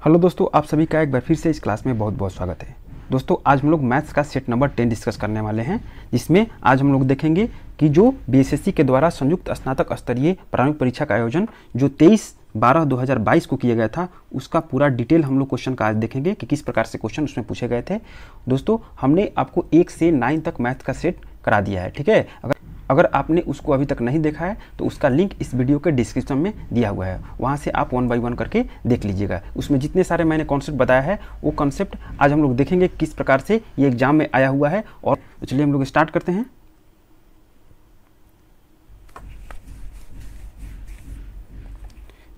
Hello दोस्तों, आप सभी का एक बार फिर से इस क्लास में बहुत बहुत स्वागत है। दोस्तों आज हम लोग मैथ्स का सेट नंबर 10 डिस्कस करने वाले हैं, जिसमें आज हम लोग देखेंगे कि जो बीएसएससी के द्वारा संयुक्त स्नातक स्तरीय प्रारंभिक परीक्षा का आयोजन जो 23/12/2022 को किया गया था, उसका पूरा डिटेल हम लोग क्वेश्चन का आज देखेंगे कि किस प्रकार से क्वेश्चन उसमें पूछे गए थे। दोस्तों हमने आपको 1 से 9 तक मैथ्स का सेट करा दिया है, ठीक है। अगर आपने उसको अभी तक नहीं देखा है तो उसका लिंक इस वीडियो के डिस्क्रिप्शन में दिया हुआ है, वहाँ से आप 1 बाय 1 करके देख लीजिएगा। उसमें जितने सारे मैंने कॉन्सेप्ट बताया है वो कॉन्सेप्ट आज हम लोग देखेंगे किस प्रकार से ये एग्जाम में आया हुआ है। और चलिए हम लोग स्टार्ट करते हैं।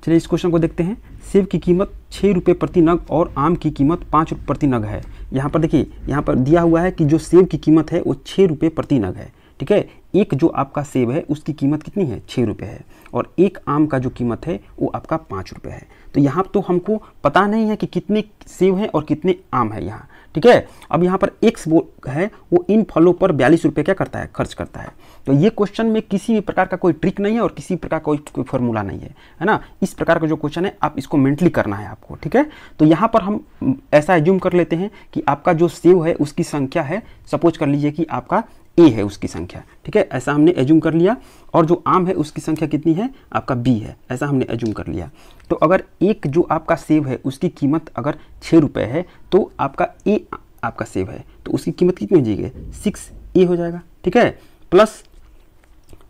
चलिए इस क्वेश्चन को देखते हैं। सेब की कीमत 6 रुपये प्रति नग और आम की कीमत 5 रुपये प्रति नग है। यहाँ पर देखिए, यहाँ पर दिया हुआ है कि जो सेब की कीमत है वो 6 रुपये प्रति नग है, ठीक है। एक जो आपका सेब है उसकी कीमत कितनी है, 6 रुपये है, और एक आम का जो कीमत है वो आपका 5 रुपये है। तो यहाँ तो हमको पता नहीं है कि कितने सेब हैं और कितने आम है यहाँ, ठीक है। अब यहाँ पर एक्स वो है, वो इन फलों पर 42 रुपये क्या करता है, खर्च करता है। तो ये क्वेश्चन में किसी भी प्रकार का कोई ट्रिक नहीं है और किसी प्रकार का कोई फॉर्मूला नहीं है ना। इस प्रकार का जो क्वेश्चन है आप इसको मेंटली करना है आपको, ठीक है। तो यहाँ पर हम ऐसा एज्यूम कर लेते हैं कि आपका जो सेब है उसकी संख्या है, सपोज कर लीजिए कि आपका ए है उसकी संख्या, ठीक है, ऐसा हमने एज्यूम कर लिया। और जो आम है उसकी संख्या कितनी है, आपका बी है, ऐसा हमने एज्यूम कर लिया। तो अगर एक जो आपका सेब है उसकी कीमत अगर 6 रुपये है तो आपका ए आपका सेब है तो उसकी कीमत कितनी हो जाएगी, 6A हो जाएगा, ठीक है। प्लस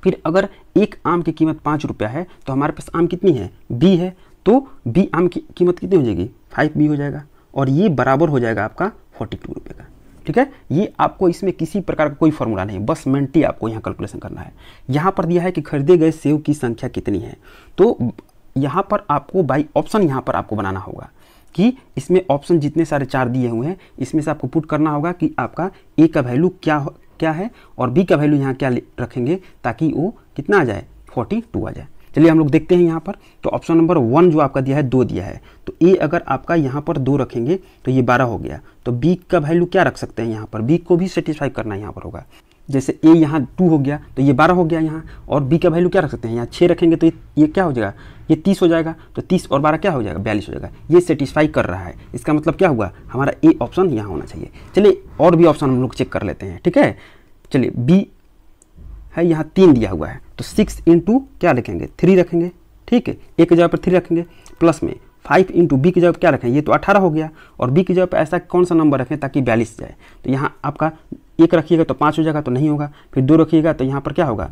फिर अगर एक आम की कीमत 5 रुपया है तो हमारे पास आम कितनी है, बी है, तो बी आम की कीमत कितनी हो जाएगी, 5B हो जाएगा। और ये बराबर हो जाएगा आपका 42 रुपये का, ठीक है। ये आपको इसमें किसी प्रकार का कोई फॉर्मूला नहीं, बस मेंटली आपको यहाँ कैलकुलेशन करना है। यहाँ पर दिया है कि खरीदे गए सेब की संख्या कितनी है, तो यहाँ पर आपको बाई ऑप्शन यहाँ पर आपको बनाना होगा कि इसमें ऑप्शन जितने सारे 4 दिए हुए हैं इसमें से आपको पुट करना होगा कि आपका ए का वैल्यू क्या है और बी का वैल्यू यहाँ क्या रखेंगे ताकि वो कितना आ जाए, 42 आ जाए। चलिए हम लोग देखते हैं यहाँ पर। तो ऑप्शन नंबर 1 जो आपका दिया है 2 दिया है, तो ए अगर आपका यहाँ पर 2 रखेंगे तो ये 12 हो गया। तो बी का वैल्यू क्या रख सकते हैं, यहाँ पर बी को भी सेटिस्फाई करना यहाँ पर होगा। जैसे ए यहाँ 2 हो गया तो ये 12 हो गया यहाँ, और बी का वैल्यू क्या रख सकते हैं, यहाँ 6 रखेंगे तो ये क्या हो जाएगा, ये 30 हो जाएगा। तो 30 और 12 क्या हो जाएगा, 42 हो जाएगा। ये सेटिस्फाई कर रहा है, इसका मतलब क्या हुआ, हमारा ए ऑप्शन यहाँ होना चाहिए। चलिए और भी ऑप्शन हम लोग चेक कर लेते हैं, ठीक है। चलिए बी है, यहाँ 3 दिया हुआ है तो 6 इंटू क्या रखेंगे, 3 रखेंगे, ठीक है। ए की जगह पर 3 रखेंगे, प्लस में 5 इंटू बी की जगह पर क्या रखें, ये तो 18 हो गया, और बी की जगह पर ऐसा कौन सा नंबर रखें ताकि 42 जाए। तो यहाँ आपका 1 रखिएगा तो 5 हो जाएगा, तो नहीं होगा। फिर 2 रखिएगा तो यहाँ पर क्या होगा,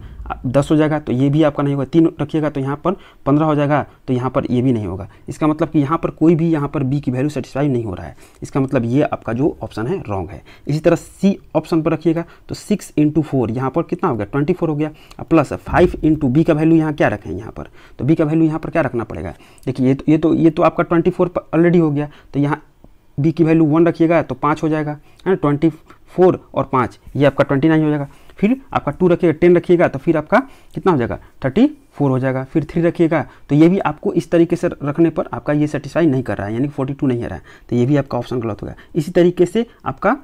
10 हो जाएगा, तो ये भी आपका नहीं होगा। 3 रखिएगा तो यहाँ पर 15 हो जाएगा, तो यहाँ पर ये भी नहीं होगा। इसका मतलब कि यहाँ पर कोई भी यहाँ पर बी की वैल्यू सेटिस्फाई नहीं हो रहा है। इसका मतलब ये आपका जो ऑप्शन है रॉन्ग है। इसी तरह सी ऑप्शन पर रखिएगा तो 6 इंटू 4 यहाँ पर कितना हो गया, 24 हो गया, प्लस 5 इंटू बी का वैल्यू यहाँ क्या रखें, यहाँ पर तो बी का वैल्यू यहाँ पर क्या रखना पड़ेगा। देखिए ये तो आपका 24 ऑलरेडी हो गया, तो यहाँ बी की वैल्यू 1 रखिएगा तो 5 हो जाएगा, है ना। 24 और 5 ये आपका 29 हो जाएगा। फिर आपका 2 रखिएगा, 10 रखिएगा तो फिर आपका कितना हो जाएगा, 34 हो जाएगा। फिर 3 रखिएगा तो ये भी आपको इस तरीके से रखने पर आपका ये सेटिस्फाई नहीं कर रहा है, यानी 42 नहीं आ रहा है, तो ये भी आपका ऑप्शन गलत हो गया। इसी तरीके से आपका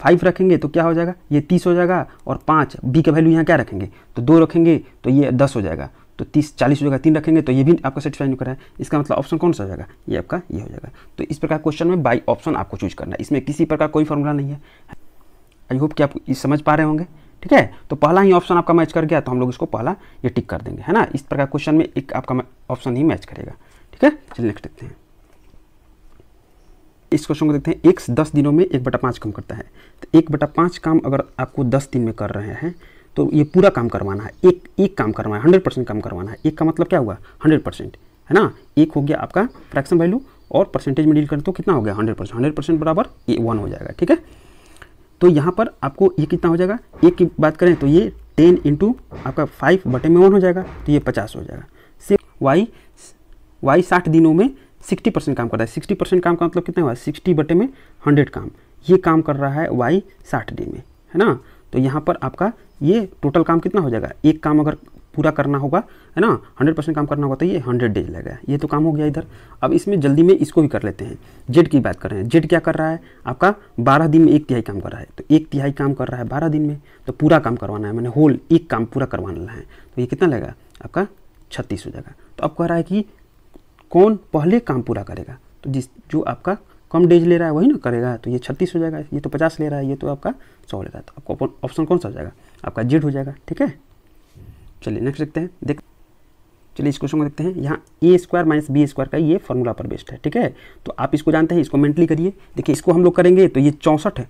5 रखेंगे तो क्या हो जाएगा, ये 30 हो जाएगा, और 5 बी का वैल्यू यहाँ क्या रखेंगे, तो 2 रखेंगे तो ये 10 हो जाएगा, तो 30-40 हो जाएगा। 3 रखेंगे तो ये भी आपका सेटिस्फाई नहीं कर रहा है। इसका मतलब ऑप्शन कौन सा हो जाएगा, ये आपका ये हो जाएगा। तो इस प्रकार क्वेश्चन में बाई ऑप्शन आपको चूज करना है, इसमें किसी प्रकार कोई फॉर्मूला नहीं है। आई होप कि आप समझ पा रहे होंगे, ठीक है। तो पहला ही ऑप्शन आपका मैच कर गया तो हम लोग इसको पहला ये टिक कर देंगे, है ना। इस प्रकार क्वेश्चन में एक आपका ऑप्शन ही मैच करेगा, ठीक है। चलिए नेक्स्ट देखते हैं। इस क्वेश्चन को देखते हैं। x 10 दिनों में 1/5 काम करता है। तो 1/5 काम अगर आपको 10 दिन में कर रहे हैं तो ये पूरा काम करवाना है, एक काम करवाना है, 100% काम करवाना है। एक का मतलब क्या हुआ, 100%, है ना। एक हो गया आपका फ्रैक्शन वैल्यू, और परसेंटेज में डील करें तो कितना हो गया, 100%। 100% बराबर ये 1 हो जाएगा, ठीक है। तो यहाँ पर आपको ये कितना हो जाएगा, एक की बात करें तो ये 10 इंटू आपका 5/1 हो जाएगा, तो ये 50 हो जाएगा। सिर्फ वाई 60 दिनों में 60% काम करता है। 60% काम का मतलब कितना हुआ, 60/100 काम, ये काम कर रहा है वाई 60 दिन में, है ना। तो यहाँ पर आपका ये टोटल काम कितना हो जाएगा, एक काम अगर पूरा करना होगा, है ना, 100% काम करना होगा तो ये 100 डेज लगेगा। ये तो काम हो गया इधर। अब इसमें जल्दी में इसको भी कर लेते हैं। जेड की बात कर रहे हैं। जेड क्या कर रहा है, आपका 12 दिन में 1/3 काम कर रहा है, तो 1/3 काम कर रहा है 12 दिन में, तो पूरा काम करवाना है, मैंने होल एक काम पूरा करवाना है, तो ये कितना लगेगा आपका 36 हो जाएगा। तो अब कह रहा है कि कौन पहले काम पूरा करेगा, तो जो आपका कम डेज ले रहा है वही ना करेगा, तो ये 36 हो जाएगा। ये तो 50 ले रहा है, ये तो आपका 100 ले रहा है, तो आपको ऑप्शन कौन सा हो जाएगा? आपका जेड हो जाएगा। ठीक है, चलिए नेक्स्ट देखते हैं। चलिए इस क्वेश्चन को देखते हैं। यहाँ ए स्क्वायर माइनस बी स्क्वायर का ये फॉर्मूला पर बेस्ड है। ठीक है, तो आप इसको जानते हैं, इसको मेंटली करिए। देखिए इसको हम लोग करेंगे तो ये 64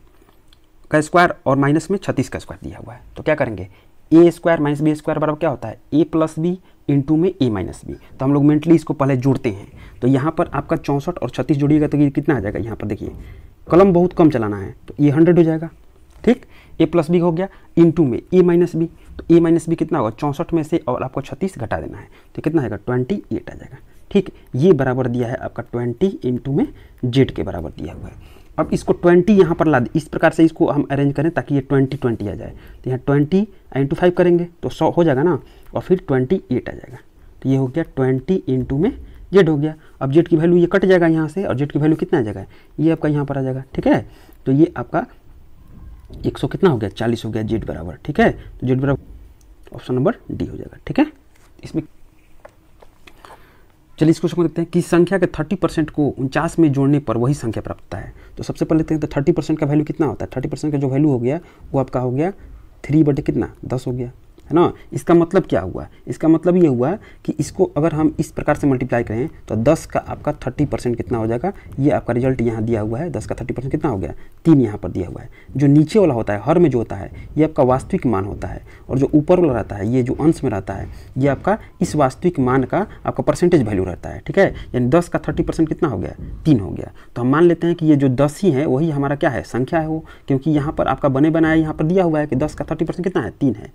का स्क्वायर और माइनस में 36 का स्क्वायर दिया हुआ है, तो क्या करेंगे? ए स्क्वायर माइनस बी स्क्वायर बराबर क्या होता है? ए प्लस बी इंटू में ए माइनस बी। तो हम लोग मेंटली इसको पहले जोड़ते हैं। तो यहाँ पर आपका 64 और 36 जोड़िएगा तो ये कितना आ जाएगा? यहाँ पर देखिए कलम बहुत कम चलाना है, तो ये 100 हो जाएगा। ठीक, ए प्लस बी हो गया इंटू में ए माइनस बी, तो ए माइनस बी कितना होगा? 64 में से और आपको 36 घटा देना है, तो कितना आएगा? 28 आ जाएगा। ठीक, ये बराबर दिया है आपका 20 इंटू में जेड के बराबर दिया हुआ है। अब इसको 20 यहाँ पर ला दे, इस प्रकार से इसको हम अरेंज करें ताकि ये 20 आ जाए। तो यहाँ 20 इंटू 5 करेंगे तो 100 हो जाएगा ना, और फिर 28 आ जाएगा। तो ये हो गया 20 इंटू में जेड हो गया। अब जेड की वैल्यू ये कट जाएगा यहाँ से, और जेड की वैल्यू कितना आ जाएगा? ये आपका यहाँ पर आ जाएगा। ठीक है, तो ये आपका 100 कितना हो गया? 40 हो गया जेड बराबर। ठीक है, तो जेड बराबर ऑप्शन नंबर डी हो जाएगा। ठीक है, इसमें चलिए इस क्वेश्चन को देखते हैं कि संख्या के 30% को 49 में जोड़ने पर वही संख्या प्राप्त होता है। तो सबसे पहले देखते हैं तो 30% का वैल्यू कितना होता है? 30% का जो वैल्यू हो गया वो आपका हो गया 3/10 हो गया, है ना। इसका मतलब क्या हुआ? इसका मतलब ये हुआ कि इसको अगर हम इस प्रकार से मल्टीप्लाई करें तो 10 का आपका 30% कितना हो जाएगा? ये आपका रिजल्ट यहाँ दिया हुआ है, 10 का 30% कितना हो गया? 3 यहाँ पर दिया हुआ है। जो नीचे वाला होता है हर में जो होता है ये आपका वास्तविक मान होता है, और जो ऊपर वाला रहता है ये जो अंश में रहता है ये आपका इस वास्तविक मान का आपका परसेंटेज वैल्यू रहता है। ठीक है, यानी 10 का 30% कितना हो गया? 3 हो गया। तो हम मान लेते हैं कि ये जो 10 ही है वही हमारा क्या है? संख्या है वो, क्योंकि यहाँ पर आपका बने बनाया यहाँ पर दिया हुआ है कि 10 का 30% कितना है? 3 है।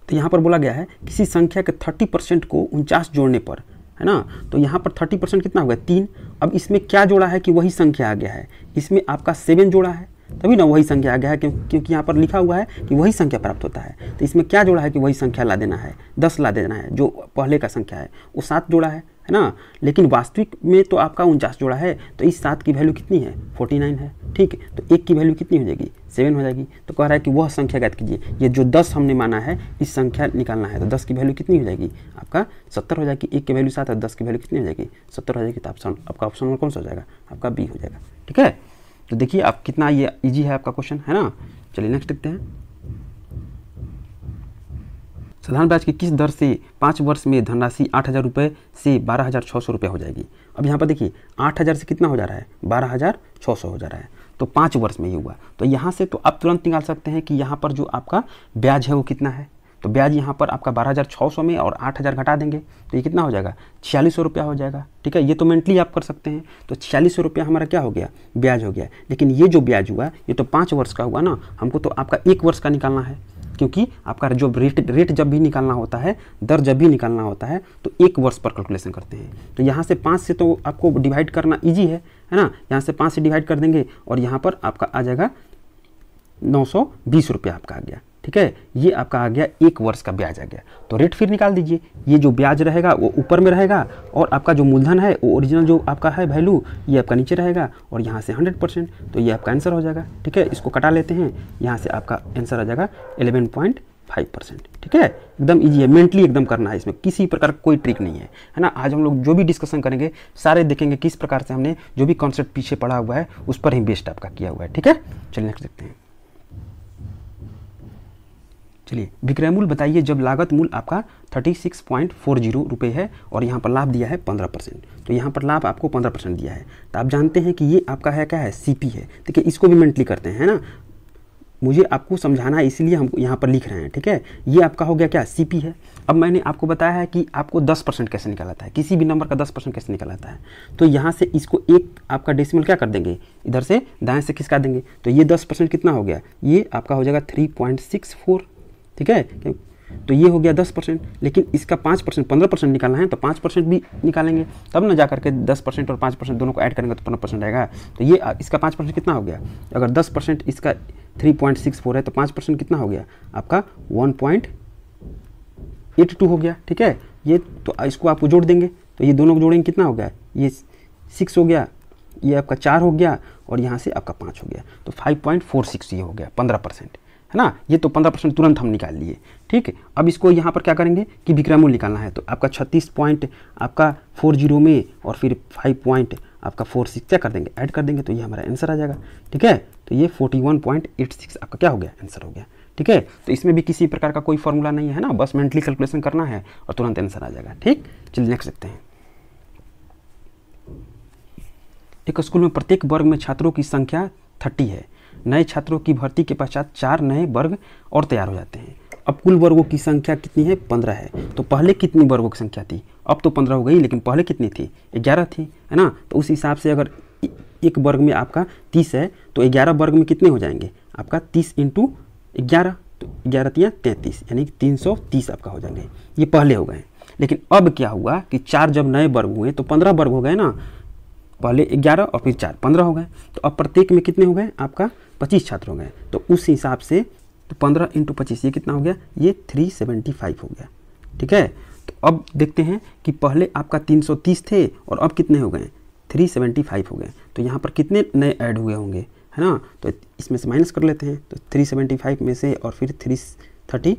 तो यहाँ पर बोला गया है किसी संख्या के 30% को 49 जोड़ने पर, है ना। तो यहाँ पर 30% कितना हो गया? 3। अब इसमें क्या जोड़ा है कि वही संख्या आ गया है? इसमें आपका 7 जोड़ा है, तभी ना वही संख्या आ गया है, क्योंकि यहाँ पर लिखा हुआ है कि वही संख्या प्राप्त होता है। तो इसमें क्या जोड़ा है कि वही संख्या ला देना है, 10 ला देना है। जो पहले का संख्या है वो 7 जोड़ा है ना, लेकिन वास्तविक में तो आपका 49 जोड़ा है। तो इस 7 की वैल्यू कितनी है? 49 है। ठीक है, तो 1 की वैल्यू कितनी हो जाएगी? 7 हो जाएगी। तो कह रहा है कि वह संख्या ज्ञात कीजिए। ये जो 10 हमने माना है इस संख्या निकालना है, तो 10 की वैल्यू कितनी हो जाएगी? आपका 70 हो जाएगी। 1 की वैल्यू 7 है, 10 की वैल्यू कितनी हो जाएगी? 70 हो जाएगी। तो आपका ऑप्शन नंबर कौन सा हो जाएगा? आपका बी हो जाएगा। ठीक है, तो देखिए आप कितना ये ईजी है आपका क्वेश्चन, है ना। चलिए नेक्स्ट देखते हैं। साधारण ब्याज की किस दर से 5 वर्ष में धनराशि 8,000 रुपये से 12,600 रुपये हो जाएगी? अब यहाँ पर देखिए 8,000 से कितना हो जा रहा है? 12,600 हो जा रहा है। तो 5 वर्ष में ये हुआ, तो यहाँ से तो आप तुरंत निकाल सकते हैं कि यहाँ पर जो आपका ब्याज है वो कितना है। तो ब्याज यहाँ पर आपका 12,600 में और 8,000 घटा देंगे तो ये कितना हो जाएगा? 4600 रुपया हो जाएगा। ठीक है, ये तो मेंटली आप कर सकते हैं। तो 4600 रुपया हमारा क्या हो गया? ब्याज हो गया। लेकिन ये जो ब्याज हुआ ये तो 5 वर्ष का हुआ ना, हमको तो आपका 1 वर्ष का निकालना है, क्योंकि आपका जो रेट जब भी निकालना होता है, दर जब भी निकालना होता है तो 1 वर्ष पर कैलकुलेशन करते हैं। तो यहाँ से 5 से तो आपको डिवाइड करना ईजी है ना। यहाँ से 5 से डिवाइड कर देंगे और यहाँ पर आपका आ जाएगा 920 रुपया आपका आ गया। ठीक है, ये आपका आ गया 1 वर्ष का ब्याज आ गया। तो रेट फिर निकाल दीजिए। ये जो ब्याज रहेगा वो ऊपर में रहेगा, और आपका जो मूलधन है वो ओरिजिनल जो आपका है वैल्यू ये आपका नीचे रहेगा, और यहाँ से 100%। तो ये आपका आंसर हो जाएगा। ठीक है, इसको कटा लेते हैं, यहाँ से आपका आंसर आ जाएगा 11.5%। ठीक है, एकदम ईजी है, मेंटली एकदम करना है, इसमें किसी प्रकार कोई ट्रिक नहीं है ना। आज हम लोग जो भी डिस्कशन करेंगे सारे देखेंगे किस प्रकार से हमने जो भी कॉन्सेप्ट पीछे पढ़ा हुआ है उस पर ही बेस्ड आपका किया हुआ है। ठीक है, चलिए नेक्स्ट देखते हैं। चलिए विक्रय मूल्य बताइए जब लागत मूल्य आपका 36.40 रुपये है और यहाँ पर लाभ दिया है 15%। तो यहाँ पर लाभ आपको 15% दिया है। तो आप जानते हैं कि ये आपका है क्या है? सीपी है। ठीक है, इसको भी मेंटली करते हैं, है ना। मुझे आपको समझाना है इसलिए हम यहाँ पर लिख रहे हैं। ठीक है, ये आपका हो गया क्या? सीपी है। अब मैंने आपको बताया है कि आपको 10% कैसे निकालता है, किसी भी नंबर का 10% कैसे निकालता है। तो यहाँ से इसको एक आपका डेसिमल क्या कर देंगे? इधर से दाएं से खिसका देंगे। तो ये 10% कितना हो गया? ये आपका हो जाएगा 3.64। ठीक है, तो ये हो गया 10%। लेकिन इसका 5% 15% निकालना है तो 5% भी निकालेंगे, तब ना जा करके 10% और 5% दोनों को ऐड करेंगे तो 15% आएगा। तो ये इसका 5% कितना हो गया? अगर 10% इसका 3.64 है तो 5% कितना हो गया? आपका 1.82 हो गया। ठीक है, ये तो इसको आपको जोड़ देंगे, तो ये दोनों को जोड़ेंगे कितना हो गया? ये 6 हो गया, ये आपका 4 हो गया, और यहाँ से आपका 5 हो गया। तो 5.46 ये हो गया 15%, है ना। ये तो 15% तुरंत हम निकाल लिए। ठीक है, अब इसको यहाँ पर क्या करेंगे कि विक्रय मूल्य निकालना है। तो आपका 36 पॉइंट आपका 40 में और फिर 5 पॉइंट आपका 46 क्या कर देंगे, ऐड कर देंगे, तो ये हमारा आंसर आ जाएगा। ठीक है, तो ये 41.86 आपका क्या हो गया, आंसर हो गया। ठीक है, तो इसमें भी किसी प्रकार का कोई फॉर्मूला नहीं है ना, बस मेंटली कैलकुलेशन करना है और तुरंत आंसर आ जाएगा। ठीक, चलिए नेक्स्ट देखते हैं। एक स्कूल में प्रत्येक वर्ग में छात्रों की संख्या 30 है। नए छात्रों की भर्ती के पश्चात 4 नए वर्ग और तैयार हो जाते हैं। अब कुल वर्गों की संख्या कितनी है, 15 है। तो पहले कितनी वर्गों की संख्या थी, अब तो 15 हो गई, लेकिन पहले कितनी थी, 11 थी, है ना। तो उस हिसाब से अगर एक वर्ग में आपका 30 है तो 11 वर्ग में कितने हो जाएंगे आपका, 30 × 11, तो 11 × 33 यानी 330 आपका हो जाएंगे। ये पहले हो गए। लेकिन अब क्या हुआ कि 4 जब नए वर्ग हुए तो 15 वर्ग हो गए ना, पहले 11 और फिर 4, 15 हो गए। तो अब प्रत्येक में कितने हो गए आपका, 25 छात्र हो गए। तो उस हिसाब से तो 15 × 25 ये कितना हो गया, ये 375 हो गया। ठीक है, तो अब देखते हैं कि पहले आपका 330 थे और अब कितने हो गए, 375 हो गए। तो यहाँ पर कितने नए ऐड हुए होंगे, है ना। तो इसमें से माइनस कर लेते हैं, तो 375 में से और फिर 330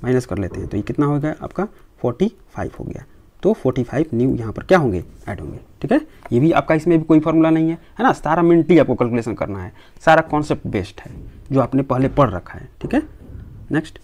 माइनस कर लेते हैं, तो ये कितना हो गया आपका, 45 हो गया। तो 45 न्यू यहाँ पर क्या होंगे, ऐड होंगे। ठीक है, ये भी आपका, इसमें भी कोई फॉर्मूला नहीं है ना, सारा मेंटली आपको कैलकुलेशन करना है, सारा कॉन्सेप्ट बेस्ड है जो आपने पहले पढ़ रखा है। ठीक है, नेक्स्ट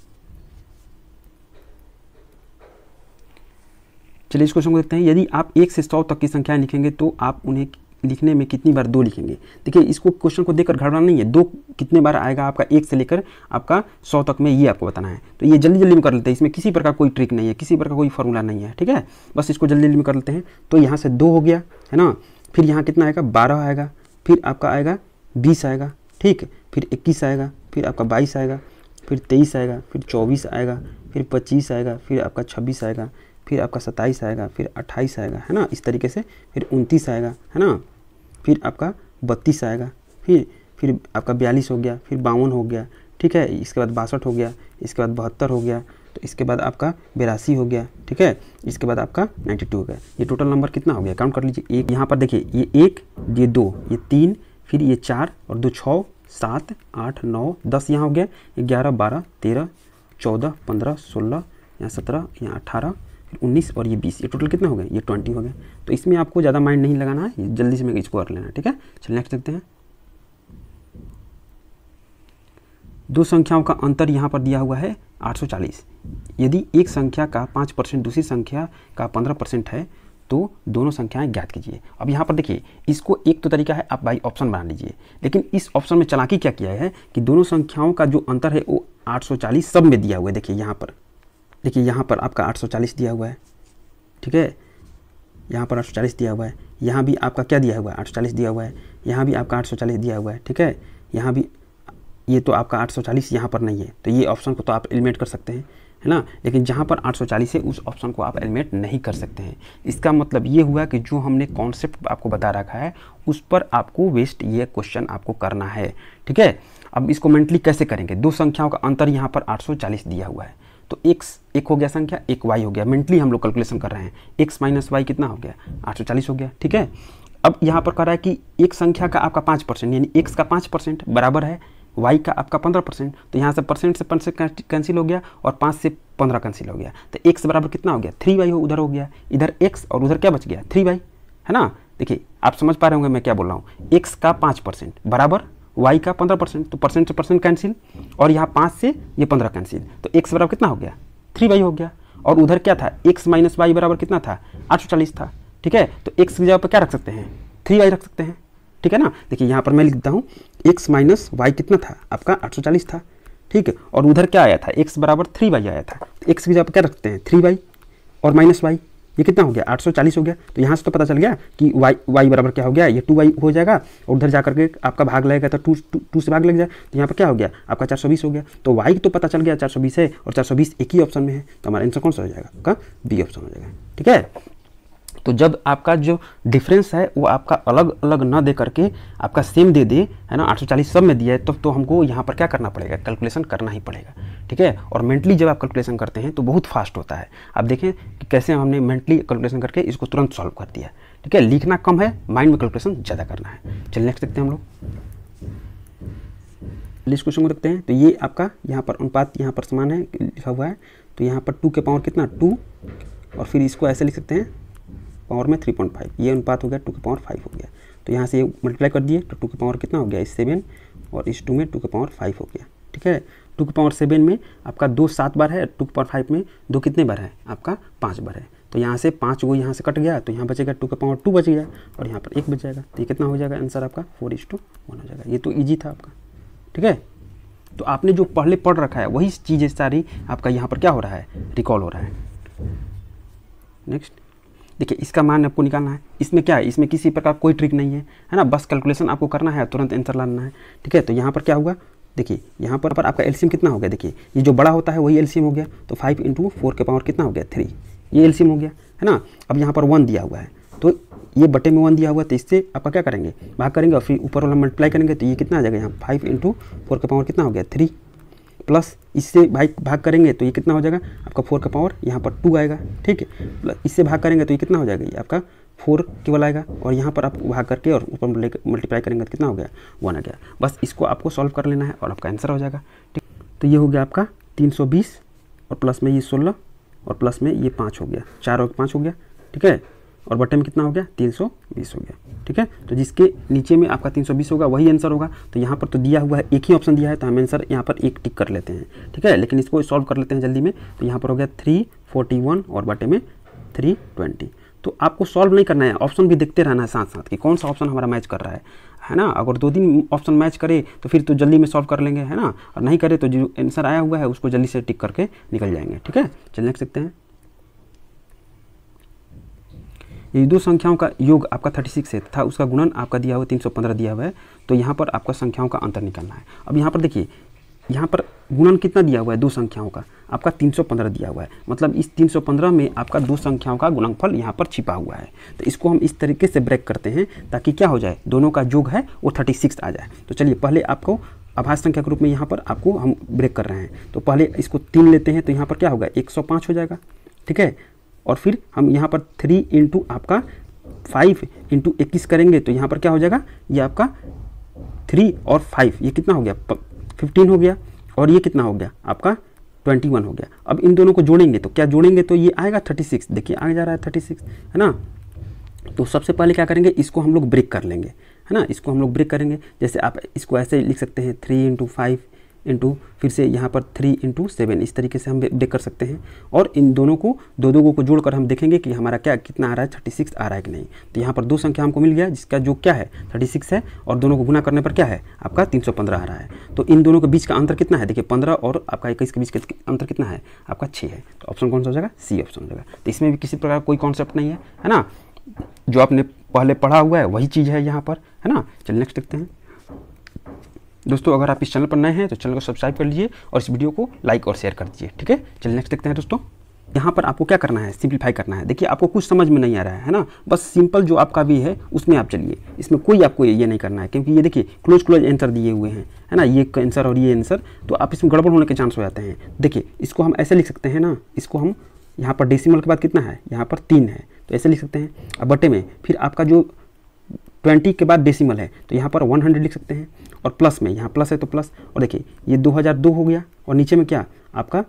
चलिए इस क्वेश्चन को देखते हैं। यदि आप 1 से 100 तक की संख्या लिखेंगे तो आप उन्हें लिखने में कितनी बार 2 लिखेंगे। देखिए इसको क्वेश्चन को देखकर घबराना नहीं है, 2 कितने बार आएगा आपका 1 से लेकर आपका 100 तक में, ये आपको बताना है। तो ये जल्दी जल्दी में कर लेते हैं, इसमें किसी प्रकार कोई ट्रिक नहीं है, किसी प्रकार कोई फॉर्मूला नहीं है। ठीक है, बस इसको जल्दी जल्दी में कर लेते हैं। तो यहाँ से 2 हो गया, है ना, फिर यहाँ कितना आएगा, 12 आएगा, फिर आपका आएगा 20 आएगा, ठीक, फिर 21 आएगा, फिर आपका 22 आएगा, फिर 23 आएगा, फिर 24 आएगा, फिर 25 आएगा, फिर आपका 26 आएगा, फिर आपका 27 आएगा, फिर 28 आएगा, है ना, इस तरीके से, फिर 29 आएगा, है ना, फिर आपका 32 आएगा, फिर आपका 42 हो गया, फिर 52 हो गया। ठीक है, इसके बाद 62 हो गया, इसके बाद 72 हो गया, तो इसके बाद आपका 82 हो गया। ठीक है, इसके बाद आपका 92 हो गया। ये टोटल नंबर कितना हो गया, काउंट कर लीजिए। एक यहाँ पर देखिए, ये 1, ये 2, ये 3, फिर ये 4 और 2 6, 7 8 9 10 यहाँ हो गया, 11 12 13 14 15 16, यहाँ 17, यहाँ 18, 19 और ये 20, ये टोटल कितना हो गया, ये 20 हो गया। तो इसमें आपको ज़्यादा माइंड नहीं लगाना है, जल्दी से मैं इसको कर लेना। ठीक है, चलिए नेक्स्ट देखते हैं। 2 संख्याओं का अंतर यहाँ पर दिया हुआ है 840। यदि एक संख्या का 5% दूसरी संख्या का 15% है तो दोनों संख्याएं ज्ञात कीजिए। अब यहाँ पर देखिए, इसको एक तो तरीका है आप बाई ऑप्शन बना लीजिए, लेकिन इस ऑप्शन में चालाकी क्या किया है कि दोनों संख्याओं का जो अंतर है वो 840 सब में दिया हुआ है। देखिए यहाँ पर, देखिए यहाँ पर आपका 840 दिया हुआ है। ठीक है, यहाँ पर 840 दिया हुआ है, यहाँ भी आपका क्या दिया हुआ है, 840 दिया हुआ है, यहाँ भी आपका 840 दिया हुआ है। ठीक है, यहाँ भी, ये तो आपका 840 यहाँ पर नहीं है, तो ये ऑप्शन को तो आप एलिमिनेट कर सकते हैं, है ना, लेकिन जहाँ पर 840 है उस ऑप्शन को आप एलिमिनेट नहीं कर सकते हैं। इसका मतलब ये हुआ कि जो हमने कॉन्सेप्ट आपको बता रखा है उस पर आपको वेस्ट ये क्वेश्चन आपको करना है। ठीक है, अब इसको मेंटली कैसे करेंगे, 2 संख्याओं का अंतर यहाँ पर 840 दिया हुआ है, तो x एक हो गया संख्या, एक y हो गया। मेंटली हम लोग कैलकुलेशन कर रहे हैं, x माइनस वाई कितना हो गया, 840 हो गया। ठीक है, अब यहाँ पर कह रहा है कि एक संख्या का आपका 5% यानी x का 5% बराबर है y का आपका 15%, तो यहाँ से परसेंट कैंसिल हो गया और 5 से 15 कैंसिल हो गया, तो x बराबर कितना हो गया, 3y उधर हो गया, इधर x और उधर क्या बच गया, 3y, है ना। देखिए आप समझ पा रहे होंगे मैं क्या बोल रहा हूँ, x का 5% बराबर y का 15%, तो परसेंट से परसेंट कैंसिल और यहाँ 5 से ये 15 कैंसिल, तो x बराबर कितना हो गया, 3y हो गया। और उधर क्या था, x माइनस वाई बराबर कितना था, 840 था। ठीक है, तो x की जगह पर क्या रख सकते हैं, 3y रख सकते हैं। ठीक है ना, देखिए यहाँ पर मैं लिखता हूँ x माइनस वाई कितना था आपका 840 था। ठीक है, और उधर क्या आया था, x बराबर 3y आया था, तो x की जगह पर क्या रखते हैं, 3y और माइनस वाई, ये कितना हो गया, 840 हो गया। तो यहाँ से तो पता चल गया कि y बराबर क्या हो गया, ये 2y हो जाएगा, और उधर जाकर के आपका भाग लगेगा तो 2 से भाग लग जाए, तो यहाँ पर क्या हो गया आपका 420 हो गया। तो y तो पता चल गया 420 है, और 420 एक ही ऑप्शन में है, तो हमारा आंसर कौन सा हो जाएगा, आपका बी ऑप्शन हो जाएगा। ठीक है, तो जब आपका जो डिफरेंस है वो आपका अलग अलग ना दे करके आपका सेम दे दे, है ना, 840 सब में दिया है, तो हमको यहाँ पर क्या करना पड़ेगा, कैलकुलेशन करना ही पड़ेगा। ठीक है, और मेंटली जब आप कैलकुलेशन करते हैं तो बहुत फास्ट होता है। आप देखें कि कैसे हमने मेंटली कैलकुलेशन करके इसको तुरंत सॉल्व कर दिया। ठीक है, लिखना कम है, माइंड में कैलकुलेशन ज़्यादा करना है। चलिए नेक्स्ट देखते हैं हम लोग, इस क्वेश्चन को देखते हैं। तो ये आपका यहाँ पर अनुपात यहाँ पर समान है लिखा हुआ है, तो यहाँ पर 2 के पावर कितना 2, और फिर इसको ऐसे लिख सकते हैं पावर में 3.5, ये अनुपात हो गया 2 की पावर 5 हो गया। तो यहाँ से ये मल्टीप्लाई कर दिए तो 2 की पावर कितना हो गया, इस 7 और इस 2 में 2 की पावर 5 हो गया। ठीक है, 2 की पावर 7 में आपका 2 7 बार है, 2 की पावर 5 में 2 कितने बार है, आपका 5 बार है। तो यहाँ से 5 वो यहाँ से कट गया, तो यहाँ बचेगा 2 की पावर 2 बच गया और यहाँ पर 1 बच जाएगा। तो ये कितना हो जाएगा, आंसर आपका 4:1 हो जाएगा। ये तो ईजी था आपका। ठीक है, तो आपने जो पहले पढ़ रखा है वही चीज़ें सारी आपका यहाँ पर क्या हो रहा है, रिकॉल हो रहा है। नेक्स्ट देखिए, इसका मान आपको निकालना है। इसमें क्या है, इसमें किसी प्रकार कोई ट्रिक नहीं है ना, बस कैलकुलेशन आपको करना है, तुरंत आंसर लाना है। ठीक है, तो यहाँ पर क्या हुआ, देखिए यहाँ पर आपका एलसीएम कितना हो गया, देखिए ये जो बड़ा होता है वही एलसीएम हो गया। तो 5 × 4 के पावर कितना हो गया, 3, ये एलसीएम हो गया है ना। अब यहाँ पर 1 दिया हुआ है, तो ये बटे में 1 दिया हुआ है, तो इससे आपका क्या करेंगे, भाग करेंगे और फिर ऊपर वाला मल्टीप्लाई करेंगे। तो ये कितना आ जाएगा, यहाँ 5 × 4 के पावर कितना हो गया, 3, प्लस इससे भाग करेंगे तो ये कितना हो जाएगा आपका 4 का पावर यहाँ पर 2 आएगा। ठीक है, प्लस इससे भाग करेंगे तो ये कितना हो जाएगा, ये आपका 4 केवल आएगा और यहाँ पर आप भाग करके और ऊपर मल्टीप्लाई करेंगे तो कितना हो गया, 1 आ गया। बस इसको आपको सॉल्व कर लेना है और आपका आंसर हो जाएगा। ठीक, तो ये हो गया आपका 320 और प्लस में ये 16 और प्लस में ये 5 हो गया, 4 और 5 हो गया। ठीक है, और बटे में कितना हो गया, 320 हो गया। ठीक है, तो जिसके नीचे में आपका 320 होगा वही आंसर होगा। तो यहाँ पर तो दिया हुआ है, एक ही ऑप्शन दिया है, तो हम आंसर यहाँ पर एक टिक कर लेते हैं। ठीक है, लेकिन इसको सॉल्व कर लेते हैं जल्दी में। तो यहाँ पर हो गया 341 और बटे में 320। तो आपको सॉल्व नहीं करना है, ऑप्शन भी देखते रहना है साथ साथ कि कौन सा ऑप्शन हमारा मैच कर रहा है ना। अगर 2-3 ऑप्शन मैच करे तो फिर तो जल्दी में सॉल्व कर लेंगे, है ना, और नहीं करे तो जो आंसर आया हुआ है उसको जल्दी से टिक करके निकल जाएंगे। ठीक है, चलिए देख सकते हैं। ये दो संख्याओं का योग आपका 36 है तथा उसका गुणन आपका दिया हुआ 315 दिया हुआ है। तो यहाँ पर आपका संख्याओं का अंतर निकालना है। अब यहाँ पर देखिए, यहाँ पर गुणन कितना दिया हुआ है, दो संख्याओं का आपका 315 दिया हुआ है। मतलब इस 315 में आपका दो संख्याओं का गुणनफल यहाँ पर छिपा हुआ है। तो इसको हम इस तरीके से ब्रेक करते हैं ताकि क्या हो जाए, दोनों का योग है वो 36 आ जाए। तो चलिए पहले आपको आभास संख्या के रूप में यहाँ पर आपको हम ब्रेक कर रहे हैं। तो पहले इसको 3 लेते हैं, तो यहाँ पर क्या होगा, 105 हो जाएगा। ठीक है, और फिर हम यहाँ पर 3 × आपका 5 × 21 करेंगे तो यहाँ पर क्या हो जाएगा, ये आपका 3 और 5 ये कितना हो गया, 15 हो गया, और ये कितना हो गया आपका 21 हो गया। अब इन दोनों को जोड़ेंगे तो क्या जोड़ेंगे, तो ये आएगा 36। देखिए आगे जा रहा है 36, है ना। तो सबसे पहले क्या करेंगे, इसको हम लोग ब्रेक कर लेंगे, है ना। इसको हम लोग ब्रेक करेंगे, जैसे आप इसको ऐसे लिख सकते हैं 3 × 5 फिर से यहाँ पर 3 × 7, इस तरीके से हम ब्रेक कर सकते हैं। और इन दोनों को दो को जोड़कर हम देखेंगे कि हमारा क्या कितना आ रहा है, 36 आ रहा है कि नहीं। तो यहाँ पर दो संख्या हमको मिल गया जिसका जो क्या है 36 है, और दोनों को गुना करने पर क्या है आपका 315 आ रहा है। तो इन दोनों के बीच का अंतर कितना है, देखिए 15 और आपका 21 के बीच का अंतर कितना है आपका 6 है। तो ऑप्शन कौन सा हो जाएगा, सी ऑप्शन हो जाएगा। तो इसमें भी किसी प्रकार कोई कॉन्सेप्ट नहीं है ना, जो आपने पहले पढ़ा हुआ है वही चीज़ है यहाँ पर, है ना। चलिए नेक्स्ट देखते हैं। दोस्तों अगर आप इस चैनल पर नए हैं तो चैनल को सब्सक्राइब कर लीजिए और इस वीडियो को लाइक और शेयर कर दीजिए। ठीक है, चलिए नेक्स्ट देखते हैं। दोस्तों यहाँ पर आपको क्या करना है, सिंप्लीफाई करना है। देखिए आपको कुछ समझ में नहीं आ रहा है ना, बस सिंपल जो आपका भी है उसमें आप चलिए, इसमें कोई आपको ये नहीं करना है, क्योंकि ये देखिए क्लोज आंसर दिए हुए हैं, है ना, ये आंसर और ये आंसर, तो आप इसमें गड़बड़ होने के चांस हो जाते हैं। देखिए इसको हम ऐसे लिख सकते हैं ना, इसको हम यहाँ पर डेसिमल के बाद कितना है, यहाँ पर 3 है, तो ऐसे लिख सकते हैं। अब बटे में फिर आपका जो 20 के बाद डेसिमल है तो यहाँ पर 100 लिख सकते हैं, और प्लस में यहाँ प्लस है तो प्लस, और देखिए ये 2002 हो गया, और नीचे में क्या आपका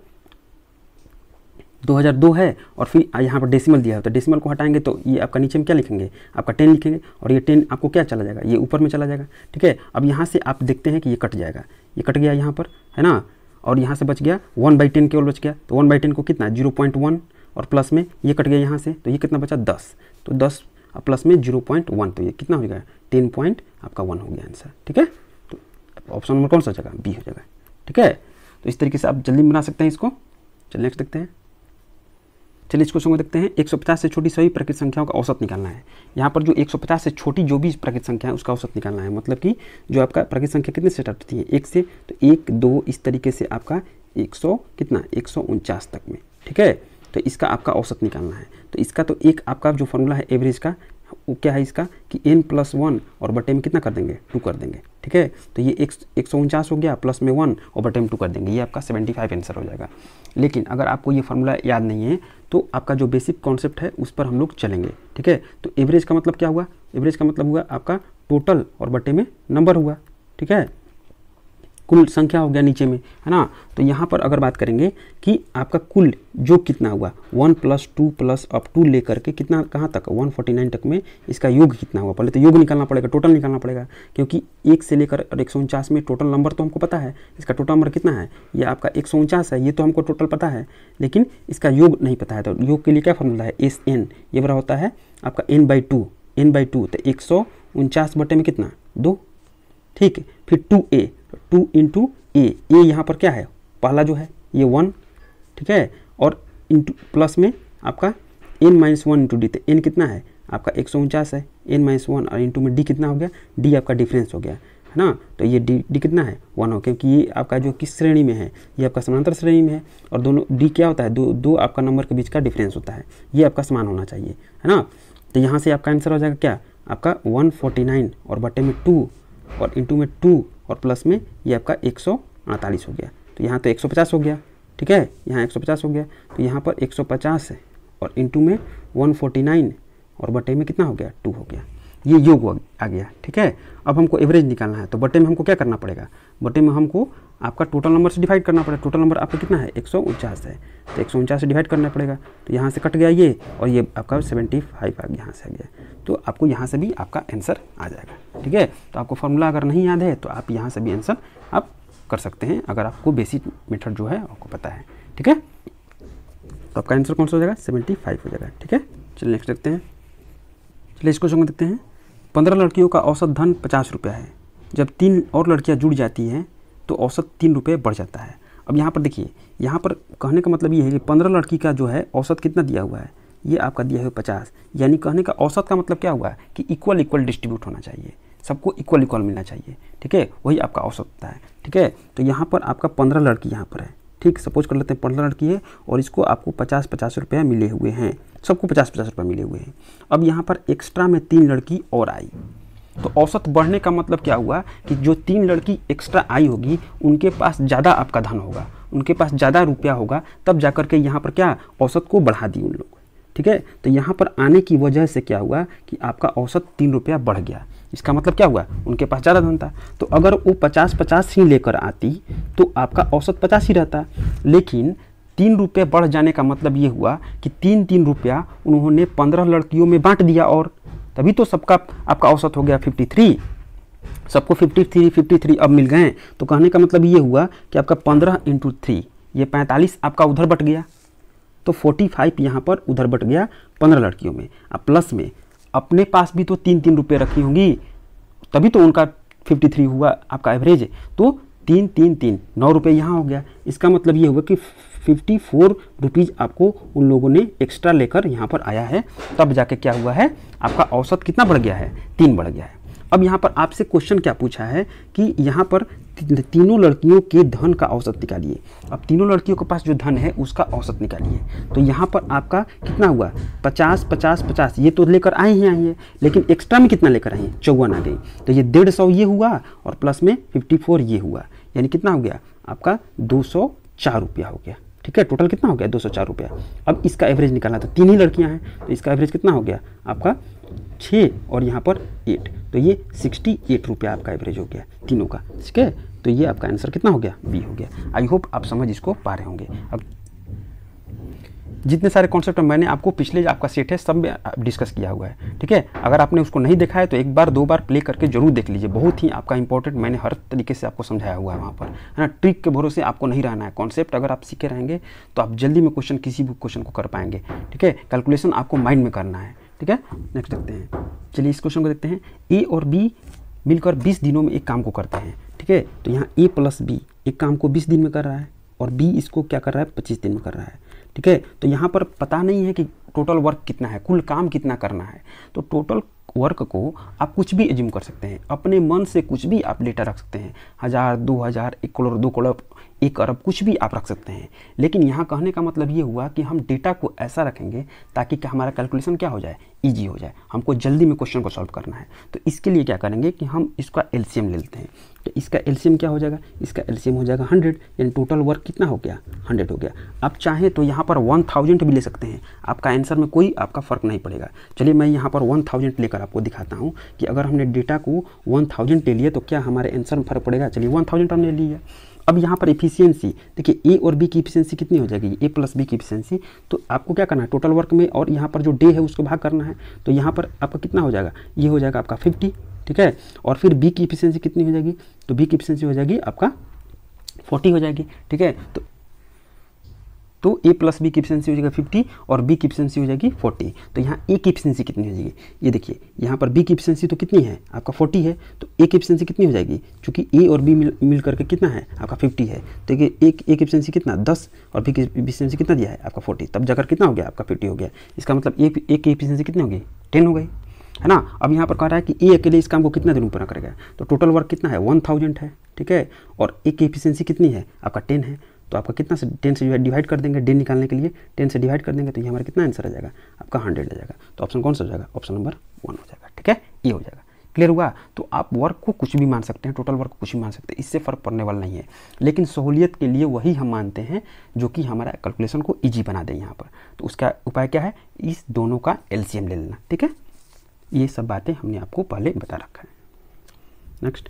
2002 है, और फिर यहाँ पर डेसिमल दिया है तो डेसिमल को हटाएंगे तो ये आपका नीचे में क्या लिखेंगे आपका 10 लिखेंगे, और ये 10 आपको क्या चला जाएगा, ये ऊपर में चला जाएगा। ठीक है, अब यहाँ से आप देखते हैं कि ये कट जाएगा, ये कट गया यहाँ पर, है ना, और यहाँ से बच गया 1/10 केवल बच गया। तो 1/10 को कितना 0.1, और प्लस में ये कट गया यहाँ से, तो ये कितना बचा 10, तो 10 प्लस में 0.1, तो ये कितना हो जाएगा 10 आपका 1 हो गया आंसर। ठीक है, तो ऑप्शन नंबर कौन सा हो जाएगा, बी हो जाएगा। ठीक है, तो इस तरीके से आप जल्दी बना सकते हैं इसको। चलिए नेक्स्ट देखते हैं। चलिए इस क्वेश्चन को देखते हैं। 150 से छोटी सभी प्राकृतिक संख्याओं का औसत निकालना है। यहाँ पर जो 150 से छोटी जो भी प्राकृतिक संख्या है उसका औसत निकालना है। मतलब कि जो आपका प्राकृतिक संख्या कितने से स्टार्ट होती है, 1 से, तो 1 2 इस तरीके से आपका 100 कितना 149 तक में। ठीक है, तो इसका आपका औसत निकालना है। तो इसका तो एक आपका जो फॉर्मूला है एवरेज का, वो क्या है इसका कि n+1 और बटे में कितना कर देंगे 2 कर देंगे। ठीक है, तो ये 149 हो गया, प्लस में 1 और बटे में 2 कर देंगे, ये आपका 75 आंसर हो जाएगा। लेकिन अगर आपको ये फार्मूला याद नहीं है तो आपका जो बेसिक कॉन्सेप्ट है उस पर हम लोग चलेंगे। ठीक है, तो एवरेज का मतलब क्या हुआ, एवरेज का मतलब हुआ आपका टोटल और बटे में नंबर हुआ। ठीक है, कुल संख्या हो गया नीचे में, है ना। तो यहाँ पर अगर बात करेंगे कि आपका कुल योग कितना हुआ, 1 + 2 + अप टू लेकर के कितना कहाँ तक 149 तक में इसका योग कितना हुआ। पहले तो योग निकालना पड़ेगा, टोटल निकालना पड़ेगा, क्योंकि 1 से लेकर 149 में टोटल नंबर तो हमको पता है, इसका टोटल नंबर कितना है, ये आपका 149 है, ये तो हमको टोटल पता है, लेकिन इसका योग नहीं पता है। तो योग के लिए क्या फॉर्मूला है, SN, ये बड़ा होता है आपका n/2, n/2, तो 149 बटे में कितना 2, ठीक है। फिर 2a, 2 × a यहाँ पर क्या है, पहला जो है ये 1, ठीक है, और इंटू प्लस में आपका n-1 × d, तो n कितना है आपका 149 है, n-1 और इंटू में d कितना हो गया, d आपका डिफरेंस हो गया, है ना। तो ये d कितना है 1 हो, क्योंकि ये आपका जो किस श्रेणी में है, ये आपका समांतर श्रेणी में है, और दोनों d क्या होता है, दो आपका नंबर के बीच का डिफरेंस होता है, ये आपका समान होना चाहिए, है ना। तो यहाँ से आपका आंसर हो जाएगा क्या, आपका 149 और बटे में 2 और इंटू में 2 और प्लस में ये आपका 148 हो गया। तो यहाँ तो 150 हो गया, ठीक है, यहाँ 150 हो गया, तो यहाँ पर 150 है और इंटू में 149 और बटे में कितना हो गया 2 हो गया, ये योग आ गया, ठीक है। अब हमको एवरेज निकालना है, तो बटे में हमको क्या करना पड़ेगा, बटे में हमको आपका टोटल नंबर से डिवाइड करना पड़ेगा। टोटल नंबर आपका कितना है 149 है, तो 149 से डिवाइड करना पड़ेगा, तो यहाँ से कट गया ये, और ये आपका 75 आ गया, यहाँ से आ गया, तो आपको यहाँ से भी आपका आंसर आ जाएगा, ठीक है। तो आपको फॉर्मूला अगर नहीं याद है तो आप यहाँ से भी आंसर आप कर सकते हैं, अगर आपको बेसिक मेथड जो है आपको पता है, ठीक है। तो आपका आंसर कौन सा हो जाएगा, 75 हो जाएगा, ठीक है। चलिए नेक्स्ट देखते हैं। चलिए इसको क्वेश्चन देखते हैं। 15 लड़कियों का औसत धन 50 रुपया है, जब 3 और लड़कियां जुड़ जाती हैं तो औसत 3 रुपये बढ़ जाता है। अब यहाँ पर देखिए, यहाँ पर कहने का मतलब ये है कि 15 लड़की का जो है औसत कितना दिया हुआ है, ये आपका दिया है 50, यानी कहने का औसत का मतलब क्या हुआ है कि इक्वल डिस्ट्रीब्यूट होना चाहिए, सबको इक्वल मिलना चाहिए, ठीक है, वही आपका औसत होता है, ठीक है। तो यहाँ पर आपका 15 लड़की यहाँ पर है, ठीक, सपोज कर लेते हैं 15 लड़की है और इसको आपको 50-50 रुपया मिले हुए हैं, सबको 50-50 रुपये मिले हुए हैं। अब यहाँ पर एक्स्ट्रा में 3 लड़की और आई, तो औसत बढ़ने का मतलब क्या हुआ कि जो 3 लड़की एक्स्ट्रा आई होगी उनके पास ज़्यादा आपका धन होगा, उनके पास ज़्यादा रुपया होगा, तब जाकर के यहाँ पर क्या औसत को बढ़ा दी उन लोग, ठीक है। तो यहाँ पर आने की वजह से क्या हुआ कि आपका औसत 3 रुपया बढ़ गया, इसका मतलब क्या हुआ, उनके पास ज़्यादा धन था। तो अगर वो 50-50 ही लेकर आती तो आपका औसत 50 ही रहता, लेकिन 3 रुपये बढ़ जाने का मतलब ये हुआ कि 3-3 रुपया उन्होंने 15 लड़कियों में बांट दिया, और तभी तो सबका आपका औसत हो गया 53, सबको 53 अब मिल गए। तो कहने का मतलब ये हुआ कि आपका 15 × 3 ये 45 आपका उधर बट गया, तो 45 यहाँ पर उधर बट गया 15 लड़कियों में। अब प्लस में अपने पास भी तो 3-3 रुपये रखी होंगी, तभी तो उनका 53 हुआ आपका एवरेज, तो 3-3-3 9 रुपये यहाँ हो गया। इसका मतलब ये हुआ कि 54 रुपीज़ आपको उन लोगों ने एक्स्ट्रा लेकर यहाँ पर आया है, तब जाके क्या हुआ है आपका औसत कितना बढ़ गया है, 3 बढ़ गया है। अब यहाँ पर आपसे क्वेश्चन क्या पूछा है कि यहाँ पर तीनों लड़कियों के धन का औसत निकालिए। अब तीनों लड़कियों के पास जो धन है उसका औसत निकालिए, तो यहाँ पर आपका कितना हुआ 50-50-50, ये तो लेकर आए हैं, लेकिन एक्स्ट्रा में कितना लेकर आए हैं 54 आ गई, तो ये 150 ये हुआ और प्लस में 54 ये हुआ, यानी कितना हो गया आपका 204 रुपया हो गया, ठीक है। टोटल कितना हो गया 204 रुपया। अब इसका एवरेज निकालना, तो 3 ही लड़कियां हैं, तो इसका एवरेज कितना हो गया आपका 6 और यहाँ पर 8, तो ये 68 रुपया आपका एवरेज हो गया तीनों का, ठीक है। तो ये आपका आंसर कितना हो गया, बी हो गया। आई होप आप समझ इसको पा रहे होंगे। अब जितने सारे कॉन्सेप्ट मैंने आपको पिछले आपका सेट है सब में डिस्कस किया हुआ है, ठीक है। अगर आपने उसको नहीं देखा है तो एक बार 2 बार प्ले करके जरूर देख लीजिए, बहुत ही आपका इंपॉर्टेंट मैंने हर तरीके से आपको समझाया हुआ है वहाँ पर, है ना। ट्रिक के भरोसे आपको नहीं रहना है, कॉन्सेप्ट अगर आप सीखे रहेंगे तो आप जल्दी में क्वेश्चन किसी भी क्वेश्चन को कर पाएंगे, ठीक है। कैलकुलेशन आपको माइंड में करना है, ठीक है। नेक्स्ट देखते हैं, चलिए इस क्वेश्चन को देखते हैं। ए और बी मिलकर 20 दिनों में एक काम को करते हैं, ठीक है। तो यहाँ ए प्लस बी एक काम को 20 दिन में कर रहा है और बी इसको क्या कर रहा है 25 दिन में कर रहा है, ठीक है। तो यहाँ पर पता नहीं है कि टोटल वर्क कितना है, कुल काम कितना करना है। तो टोटल वर्क को आप कुछ भी एज्यूम कर सकते हैं, अपने मन से कुछ भी आप डेटा रख सकते हैं, 1000, 2000, 1 करोड़, 2 करोड़, 1 अरब, कुछ भी आप रख सकते हैं। लेकिन यहाँ कहने का मतलब ये हुआ कि हम डेटा को ऐसा रखेंगे ताकि हमारा कैलकुलेशन क्या हो जाए, ईजी हो जाए, हमको जल्दी में क्वेश्चन को सॉल्व करना है। तो इसके लिए क्या करेंगे कि हम इसका एलसीएम ले लेते हैं। तो इसका एलसीएम क्या हो जाएगा, इसका एलसीएम हो जाएगा 100, यानी टोटल वर्क कितना हो गया, 100 हो गया। आप चाहें तो यहाँ पर 1000 भी ले सकते हैं, आपका आंसर में कोई आपका फ़र्क नहीं पड़ेगा। चलिए मैं यहाँ पर 1000 लेकर आपको दिखाता हूँ कि अगर हमने डेटा को 1000 ले लिया तो क्या हमारे आंसर में फ़र्क पड़ेगा। चलिए 1000 हमने ले लिया। अब यहाँ पर एफिशिएंसी देखिए, ए और बी की एफिशिएंसी कितनी हो जाएगी, ए प्लस बी की एफिशिएंसी। तो आपको क्या करना है, टोटल वर्क में और यहाँ पर जो डे है उसको भाग करना है। तो यहाँ पर आपका कितना हो जाएगा, ये हो जाएगा आपका 50, ठीक है। और फिर बी की एफिशिएंसी कितनी हो जाएगी, तो बी की एफिशिएंसी हो जाएगी आपका 40 हो जाएगी, ठीक है। तो ए प्लस बी की एफिशिएंसी हो जाएगा 50 और बी की एफिशिएंसी हो जाएगी 40। तो यहाँ ए की एफिशिएंसी कितनी हो जाएगी, ये देखिए यहाँ पर बी की एफिशिएंसी तो कितनी है आपका 40 है, तो ए की एफिशिएंसी कितनी हो जाएगी, चूँकि ए और बी मिल करके कितना है आपका 50 है। तो ए की एफिशिएंसी कितना 10 और बी की एफिशिएंसी कितना दिया है आपका 40, तब जाकर कितना हो गया आपका 50 हो गया। इसका मतलब ए की एफिशिएंसी कितनी होगी, 10 हो गई, है ना। अब यहाँ पर कह रहा है कि ए अकेले इस काम को कितना दिन में पूरा करेगा, तो टोटल वर्क कितना है 1000 है, ठीक है। और ए की एफिशिएंसी कितनी है आपका 10 है, तो आपका कितना से 10 से डिवाइड कर देंगे, 10 निकालने के लिए 10 से डिवाइड कर देंगे, तो ये हमारा कितना आंसर आ जाएगा आपका 100 आ जाएगा। तो ऑप्शन कौन सा हो जाएगा, ऑप्शन नंबर 1 हो जाएगा, ठीक है, ये हो जाएगा। क्लियर हुआ। तो आप वर्क को कुछ भी मान सकते हैं, टोटल वर्क को कुछ भी मान सकते हैं, इससे फ़र्क पड़ने वाला नहीं है। लेकिन सहूलियत के लिए वही हम मानते हैं जो कि हमारा कैलकुलेशन को ईजी बना दे यहाँ पर। तो उसका उपाय क्या है, इस दोनों का एलसीएम ले लेना, ठीक है। ये सब बातें हमने आपको पहले बता रखा है। नेक्स्ट,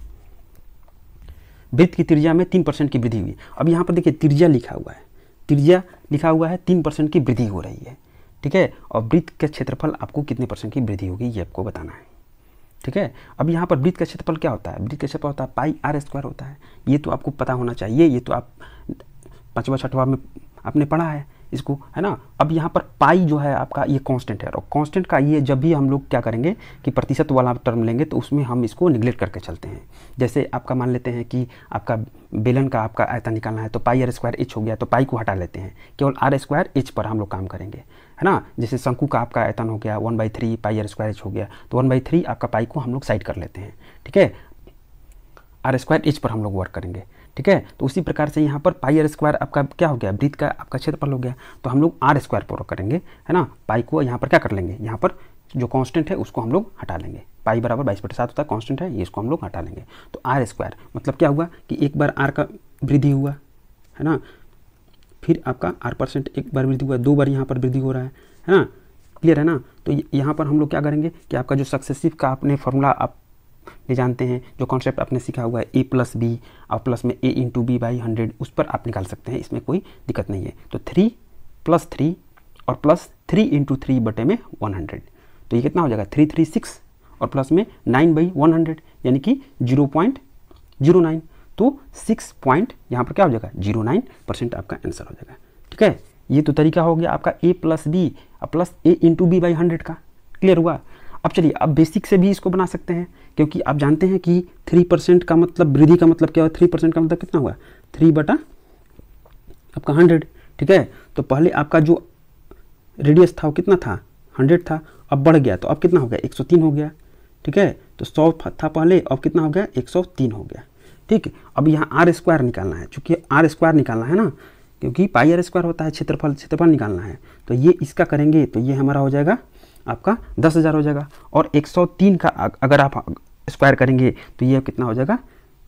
वृत्त की त्रिज्या में 3% की वृद्धि हुई। अब यहाँ पर देखिए त्रिज्या लिखा हुआ है, त्रिज्या लिखा हुआ है, 3% की वृद्धि हो रही है, ठीक है। और वृत्त का क्षेत्रफल आपको कितने % की वृद्धि होगी ये आपको बताना है, ठीक है। अब यहाँ पर वृत्त का क्षेत्रफल क्या होता है, वृत्त का क्षेत्रफल होता है पाई आर स्क्वायर होता है। ये तो आपको पता होना चाहिए, ये तो आप 5वां 6वां में आपने पढ़ा है इसको, है ना। अब यहाँ पर पाई जो है आपका ये कांस्टेंट है, और कांस्टेंट का ये जब भी हम लोग क्या करेंगे कि प्रतिशत वाला टर्म लेंगे तो उसमें हम इसको निगलेक्ट करके चलते हैं। जैसे आपका मान लेते हैं कि आपका बेलन का आपका आयतन निकालना है, तो पाई आर स्क्वायर एच हो गया, तो पाई को हटा लेते हैं, केवल आर स्क्वायर एच पर हम लोग काम करेंगे, है ना। जैसे शंकु का आपका आयतन हो गया 1/3 पाई आर स्क्वायर एच हो गया, तो 1/3 आपका पाई को हम लोग साइड कर लेते हैं, ठीक है। आर स्क्वायर एच पर हम लोग वर्क करेंगे, ठीक है। तो उसी प्रकार से यहाँ पर पाई आर स्क्वायर आपका क्या हो गया, वृत्त का आपका क्षेत्रफल हो गया, तो हम लोग आर स्क्वायर पर वर्क करेंगे, है ना। पाई को यहाँ पर क्या कर लेंगे, यहाँ पर जो कांस्टेंट है उसको हम लोग हटा लेंगे, पाई बराबर 22/7 होता है, कांस्टेंट है ये, इसको हम लोग हटा लेंगे। तो आर स्क्वायर मतलब क्या हुआ कि एक बार आर का वृद्धि हुआ, है ना, फिर आपका R% एक बार वृद्धि हुआ, 2 बार यहाँ पर वृद्धि हो रहा है ना। क्लियर है ना। तो यहाँ पर हम लोग क्या करेंगे कि आपका जो सक्सेसिव का आपने फॉर्मूला आप ये जानते हैं, जो कॉन्सेप्ट आपने सीखा हुआ है a + b और प्लस में a × b/100, उस पर आप निकाल सकते हैं, इसमें कोई दिक्कत नहीं है। तो 3 + 3 और प्लस 3 × 3/100, तो ये कितना हो जाएगा 336 और प्लस में 9/100 यानी कि 0.09, तो 6 पॉइंट यहाँ पर क्या हो जाएगा 09% आपका आंसर हो जाएगा, ठीक है। ये तो तरीका हो गया आपका a + b plus a × b/100 का। क्लियर हुआ। अब चलिए, अब बेसिक से भी इसको बना सकते हैं, क्योंकि आप जानते हैं कि 3% का मतलब वृद्धि का मतलब क्या हुआ, 3% का मतलब कितना हुआ 3/100, ठीक है। तो पहले आपका जो रेडियस था वो कितना था 100 था, अब बढ़ गया, तो अब कितना हो गया 103 हो गया, ठीक है। तो 100 था पहले, अब कितना हो गया 103 हो गया, ठीक है। अब यहाँ आर स्क्वायर निकालना है, चूँकि आर स्क्वायर निकालना है ना, क्योंकि पाई आर स्क्वायर होता है क्षेत्रफल निकालना है, तो ये इसका करेंगे तो ये हमारा हो जाएगा आपका 10,000 हो जाएगा, और 103 का अगर आप स्क्वायर करेंगे तो ये कितना हो जाएगा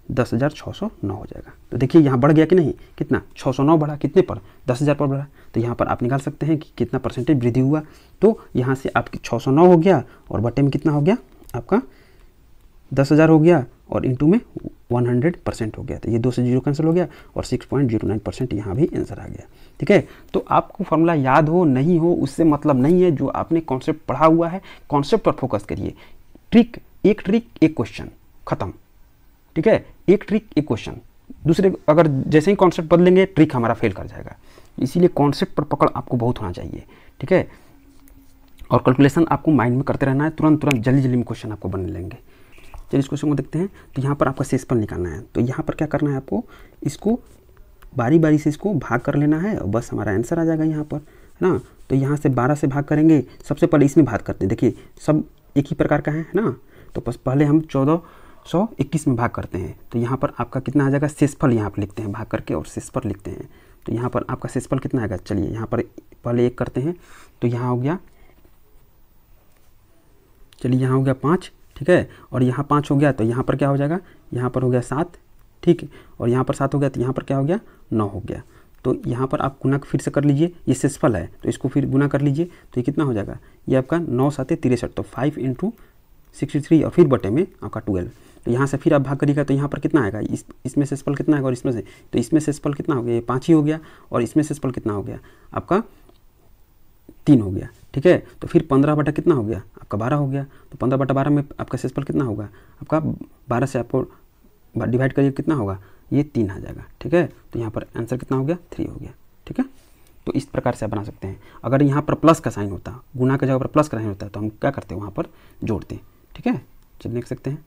10,609 हो जाएगा। तो देखिए यहाँ बढ़ गया कि नहीं, कितना 609 बढ़ा, कितने पर 10,000 पर बढ़ा। तो यहाँ पर आप निकाल सकते हैं कि कितना % वृद्धि हुआ। तो यहाँ से आपकी 609 हो गया और बटे में कितना हो गया आपका 10,000 हो गया, और इंटू में 100% हो गया, तो ये 2 से 0 कैंसिल हो गया, और 6.09% यहाँ भी आंसर आ गया, ठीक है। तो आपको फॉर्मूला याद हो नहीं हो उससे मतलब नहीं है, जो आपने कॉन्सेप्ट पढ़ा हुआ है कॉन्सेप्ट पर फोकस करिए। एक ट्रिक एक क्वेश्चन, खत्म, ठीक है। एक ट्रिक एक क्वेश्चन, दूसरे अगर जैसे ही कॉन्सेप्ट बदलेंगे ट्रिक हमारा फेल कर जाएगा, इसीलिए कॉन्सेप्ट पर पकड़ आपको बहुत होना चाहिए, ठीक है। और कैलकुलेशन आपको माइंड में करते रहना है, तुरंत जल्दी में क्वेश्चन आपको बनने लेंगे। चलिए इस क्वेश्चन को देखते हैं। तो यहाँ पर आपका शेषफल निकालना है, तो यहाँ पर क्या करना है आपको, इसको बारी बारी से इसको भाग कर लेना है, और बस हमारा आंसर आ जाएगा यहाँ पर, है ना। तो यहाँ से 12 से भाग करेंगे, सबसे पहले इसमें भाग करते हैं, देखिए सब एक ही प्रकार का है ना। तो बस पहले हम 121 में भाग करते हैं तो यहाँ पर आपका कितना आ जाएगा, शेषफल यहाँ पर लिखते हैं भाग करके और शेषफल लिखते हैं। तो यहाँ पर आपका शेषफल कितना आएगा, चलिए यहाँ पर पहले 1 करते हैं तो यहाँ हो गया, चलिए यहाँ हो गया 5, ठीक है, और यहाँ 5 हो गया तो यहाँ पर क्या हो जाएगा, यहाँ पर हो गया 7, ठीक है, और यहाँ पर 7 हो गया तो यहाँ पर क्या हो गया, 9 हो गया। तो यहाँ पर आप गुना फिर से कर लीजिए, ये शेषफल है तो इसको फिर गुना कर लीजिए तो ये कितना हो जाएगा, ये आपका 9 7 63, तो 5 × 63 और फिर बटे में आपका 12। तो यहाँ से फिर आप भाग करिएगा तो यहाँ पर कितना आएगा, इसमें शेषफल कितना आएगा और इसमें से, तो इसमें शेषफल कितना हो गया, ये 5 ही हो गया, और इसमें शेषफल कितना हो गया आपका 3 हो गया, ठीक है। तो फिर 15 बटा कितना हो गया आपका 12 हो गया। तो 15 बटा 12 में आपका शेषफल कितना होगा आपका 12 से आपको डिवाइड करिए कितना होगा, ये 3 आ जाएगा, ठीक है। तो यहाँ पर आंसर कितना हो गया, 3 हो गया, ठीक है। तो इस प्रकार से आप बना सकते हैं। अगर यहाँ पर प्लस का साइन होता, गुना के जगह पर प्लस का साइन होता है तो हम क्या करते हैं, वहाँ पर जोड़ते हैं, ठीक है। चलिए देख सकते हैं,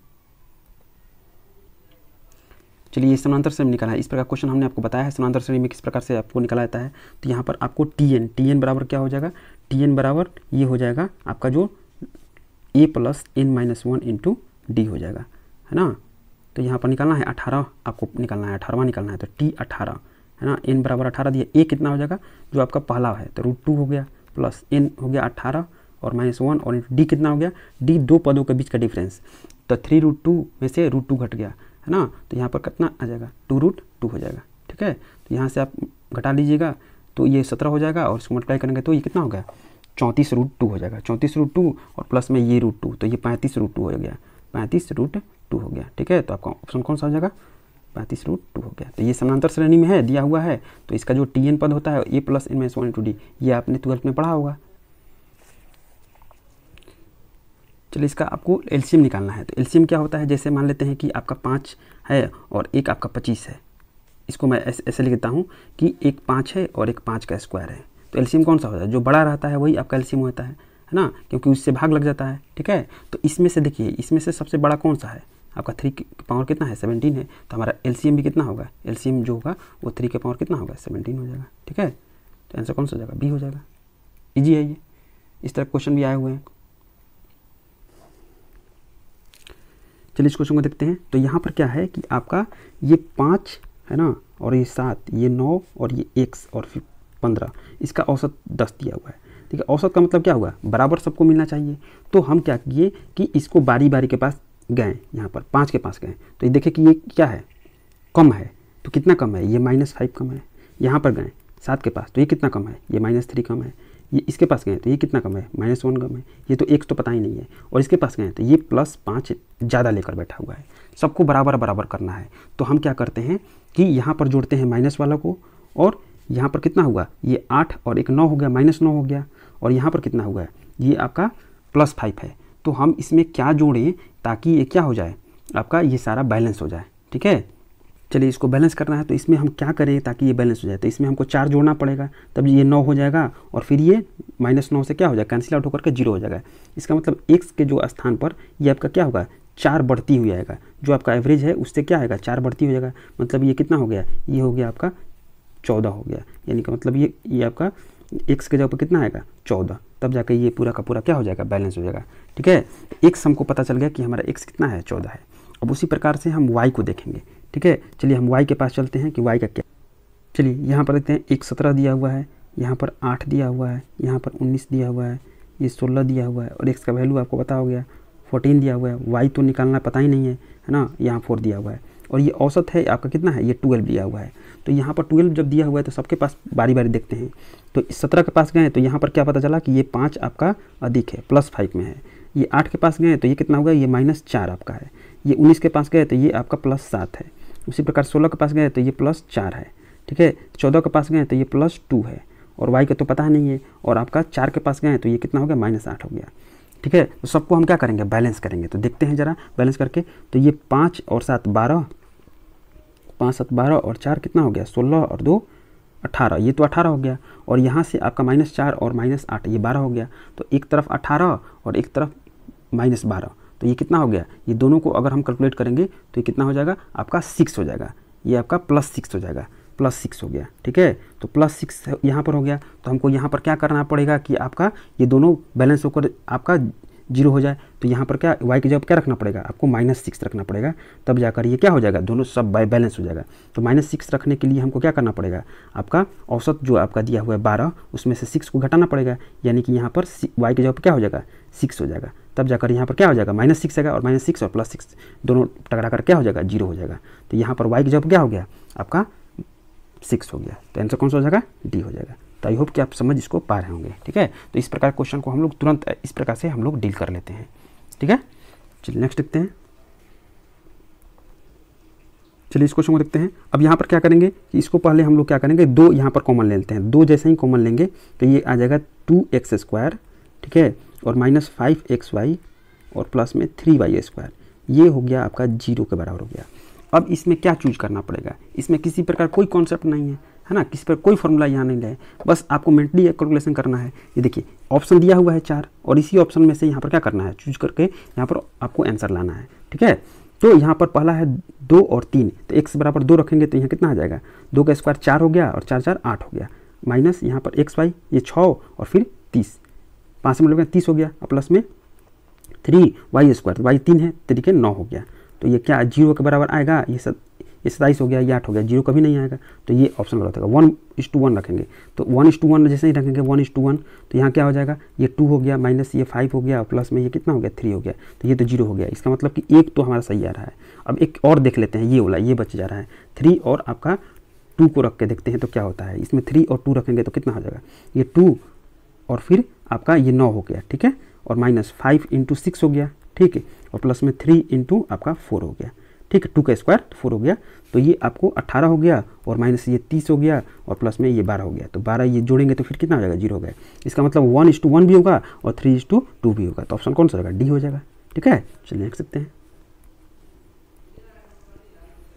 चलिए समानांतर श्रेणी निकाला है। इस प्रकार क्वेश्चन हमने आपको बताया है समानांतर श्रेणी में किस प्रकार से आपको निकाला जाता है। तो यहाँ पर आपको टी एन बराबर क्या हो जाएगा, टी एन बराबर ये हो जाएगा आपका जो a + n-1 × d हो जाएगा, है ना। तो यहाँ पर निकालना है 18, आपको निकालना है 18वां निकालना है, तो t 18 है ना, n बराबर 18 दिया, a कितना हो जाएगा जो आपका पहला है तो √2 हो गया, प्लस n हो गया 18 और -1 और d कितना हो गया, d दो पदों के बीच का डिफरेंस, तो 3√2 में से √2 घट गया, है ना। तो यहाँ पर कितना आ जाएगा, 2√2 हो जाएगा, ठीक है। तो यहाँ से आप घटा लीजिएगा तो ये 17 हो जाएगा और इसको मल्टीप्लाई करेंगे तो ये कितना हो गया, 34√2 हो जाएगा, 34√2 और प्लस में ये √2 तो ये 35√2 हो गया, 35√2 हो गया, ठीक है। तो आपका ऑप्शन कौन सा हो जाएगा, 35√2 हो गया। तो ये समानांतर श्रेणी में है, दिया हुआ है, तो इसका जो टी एन पद होता है a + n-1 × d, ये आपने 12th में पढ़ा होगा। चलिए इसका आपको एलसीएम निकालना है। तो एलसीएम क्या होता है, जैसे मान लेते हैं कि आपका 5 है और एक आपका 25 है, इसको मैं ऐसे लिखता हूँ कि एक 5 है और एक 5 का स्क्वायर है। तो एलसीएम कौन सा होता है, जो बड़ा रहता है वही आपका एलसीएम होता है ना, क्योंकि उससे भाग लग जाता है, ठीक है। तो इसमें से देखिए, इसमें से सबसे बड़ा कौन सा है आपका, 3 की पावर कितना है, 17 है, तो हमारा एलसीएम भी कितना होगा, एलसीएम जो होगा वो 3 की पावर कितना होगा, 17 हो जाएगा, ठीक है। तो आंसर कौन सा हो जाएगा, बी हो जाएगा। ईजी है ये, इस तरह क्वेश्चन भी आए हुए हैं। चलिए इस क्वेश्चन को देखते हैं। तो यहाँ पर क्या है कि आपका ये 5 है ना, और ये 7, ये 9 और ये 1 और फिर 15, इसका औसत 10 दिया हुआ है, ठीक है। औसत का मतलब क्या हुआ, बराबर सबको मिलना चाहिए। तो हम क्या किए कि इसको बारी बारी के पास गए, यहाँ पर 5 के पास गए तो ये देखे कि ये क्या है, कम है, तो कितना कम है, ये -5 कम है। यहाँ पर गए 7 के पास तो ये कितना कम है, ये -3 कम है। ये इसके पास गए तो ये कितना कम है, -1 कम है। ये तो 1 तो पता ही नहीं है, और इसके पास गए तो ये +5 ज़्यादा लेकर बैठा हुआ है। सबको बराबर बराबर करना है। तो हम क्या करते हैं कि यहाँ पर जोड़ते हैं माइनस वाला को, और यहाँ पर कितना हुआ, ये 8 और एक 9 हो गया, -9 हो गया, और यहाँ पर कितना हुआ है, ये आपका +5 है। तो हम इसमें क्या जोड़ें ताकि ये क्या हो जाए, आपका ये सारा बैलेंस हो जाए, ठीक है। चलिए इसको बैलेंस करना है, तो इसमें हम क्या करें ताकि ये बैलेंस हो जाए, तो इसमें हमको 4 जोड़ना पड़ेगा, तब ये 9 हो जाएगा, और फिर ये -9 से क्या हो जाएगा, कैंसिल आउट होकर के 0 हो जाएगा। इसका मतलब x के जो स्थान पर ये आपका क्या होगा, 4 बढ़ती हुई आएगा, जो आपका एवरेज है उससे क्या आएगा, 4 बढ़ती हो जाएगा। मतलब ये कितना हो गया, ये हो गया आपका 14 हो गया, यानी कि मतलब ये आपका x के जगह पर कितना आएगा, 14, तब जाकर ये पूरा का पूरा क्या हो जाएगा, बैलेंस हो जाएगा, ठीक है। x हमको पता चल गया कि हमारा x कितना है, 14 है। अब उसी प्रकार से हम y को देखेंगे, ठीक है। चलिए हम y के पास चलते हैं कि y का क्या। चलिए यहाँ पर देखते हैं, एक 17 दिया हुआ है, यहाँ पर 8 दिया हुआ है, यहाँ पर 19 दिया हुआ है, ये 16 दिया हुआ है, और x का वैल्यू आपको पता हो गया 14 दिया हुआ है। y तो निकालना पता ही नहीं है ना, यहाँ 4 दिया हुआ है, और ये औसत है आपका कितना है, ये 12 दिया हुआ है। तो यहाँ पर 12 जब दिया हुआ है तो सबके पास बारी बारी देखते हैं। तो 17 के पास गए तो यहाँ पर क्या पता चला कि ये 5 आपका अधिक है, +5 में है। ये 8 के पास गए तो ये कितना होगा, ये -4 आपका है। ये 19 के पास गए तो ये आपका +7 है। उसी प्रकार 16 के पास गए तो ये +4 है, ठीक है। 14 के पास गए तो ये +2 है, और y का तो पता नहीं है। और आपका 4 के पास गए तो ये कितना हो गया, -8 हो गया, ठीक है। तो सबको हम क्या करेंगे, बैलेंस करेंगे। तो देखते हैं ज़रा बैलेंस करके। तो ये 5 और 7 12, 5 7 12 और 4 कितना हो गया, 16 और 2 18, ये तो 18 हो गया। और यहाँ से आपका -4 और -8 ये 12 हो गया। तो एक तरफ 18 और एक तरफ -12, तो ये कितना हो गया, ये दोनों को अगर हम कैलकुलेट करेंगे तो ये कितना हो जाएगा, आपका 6 हो जाएगा। ये आपका +6 हो जाएगा, +6 हो गया, ठीक है। तो +6 यहाँ पर हो गया। तो हमको यहाँ पर क्या करना पड़ेगा कि आपका ये दोनों बैलेंस होकर आपका जीरो हो जाए तो यहाँ पर क्या y की जगह क्या रखना पड़ेगा, आपको -6 रखना पड़ेगा, तब जाकर ये क्या हो जाएगा, दोनों सब बैलेंस हो जाएगा। तो -6 रखने के लिए हमको क्या करना पड़ेगा, आपका औसत जो आपका दिया हुआ है 12, उसमें से 6 को घटाना पड़ेगा, यानी कि यहाँ पर y की जगह पर क्या हो जाएगा, 6 हो जाएगा, तब जाकर यहाँ पर क्या हो जाएगा, -6 आएगा, और -6 और +6 दोनों टकरा कर क्या हो जाएगा, 0 हो जाएगा। तो यहाँ पर y की जगह क्या हो गया, आपका 6 हो गया, तो आंसर कौन सा हो जाएगा, डी हो जाएगा। तो आई होप कि आप समझ इसको पा रहे होंगे। ठीक है, तो इस प्रकार क्वेश्चन को हम लोग तुरंत इस प्रकार से हम लोग डील कर लेते हैं। ठीक है, चलिए नेक्स्ट देखते हैं। चलिए इस क्वेश्चन को देखते हैं। अब यहाँ पर क्या करेंगे कि इसको पहले हम लोग क्या करेंगे, 2 यहाँ पर कॉमन ले लेते हैं। 2 जैसे ही कॉमन लेंगे तो ये आ जाएगा 2x², ठीक है, और -5xy और प्लस में 3y², ये हो गया आपका 0 के बराबर हो गया। अब इसमें क्या चूज करना पड़ेगा, इसमें किसी प्रकार कोई कॉन्सेप्ट नहीं है, है ना, किसी पर कोई फॉर्मूला यहाँ नहीं है, बस आपको मेंटली एक कैलकुलेशन करना है। ये देखिए ऑप्शन दिया हुआ है 4, और इसी ऑप्शन में से यहाँ पर क्या करना है, चूज करके यहाँ पर आपको आंसर लाना है। ठीक है, तो यहाँ पर पहला है 2 और 3, तो x बराबर 2 रखेंगे तो यहाँ कितना आ जाएगा, 2 का स्क्वायर 4 हो गया, और 4 4 8 हो गया, माइनस यहाँ पर xy ये 6 और फिर 30, 5 से मिलकर 30 हो गया, और प्लस में 3y², तो y 3 है, 3 के 9 हो गया, तो ये क्या 0 के बराबर आएगा, ये 27 हो गया, ये 8 हो गया, 0 कभी नहीं आएगा, तो ये ऑप्शन गलत होगा। 1:1 रखेंगे, तो 1:1 जैसे ही रखेंगे 1:1, तो यहाँ क्या हो जाएगा, ये 2 हो गया, माइनस ये 5 हो गया, और प्लस में ये कितना हो गया, 3 हो गया, तो ये तो 0 हो गया। इसका मतलब कि एक तो हमारा सही आ रहा है। अब एक और देख लेते हैं, ये वाला ये बच जा रहा है, 3 और आपका 2 को रख के देखते हैं तो क्या होता है। इसमें 3 और 2 रखेंगे तो कितना हो जाएगा, ये 2 और फिर आपका ये 9 हो गया, ठीक है, और -5 × 6 हो गया, ठीक है, और प्लस में 3 × आपका 4 हो गया, ठीक है, 2 का स्क्वायर 4 हो गया, तो ये आपको 18 हो गया, और माइनस ये 30 हो गया, और प्लस में ये 12 हो गया, तो 12 ये जोड़ेंगे तो फिर कितना हो जाएगा, 0 हो गया। इसका मतलब 1:1 भी होगा और 3:2 भी होगा, तो ऑप्शन कौन सा होगा, डी हो जाएगा। ठीक है, चलिए देख सकते हैं।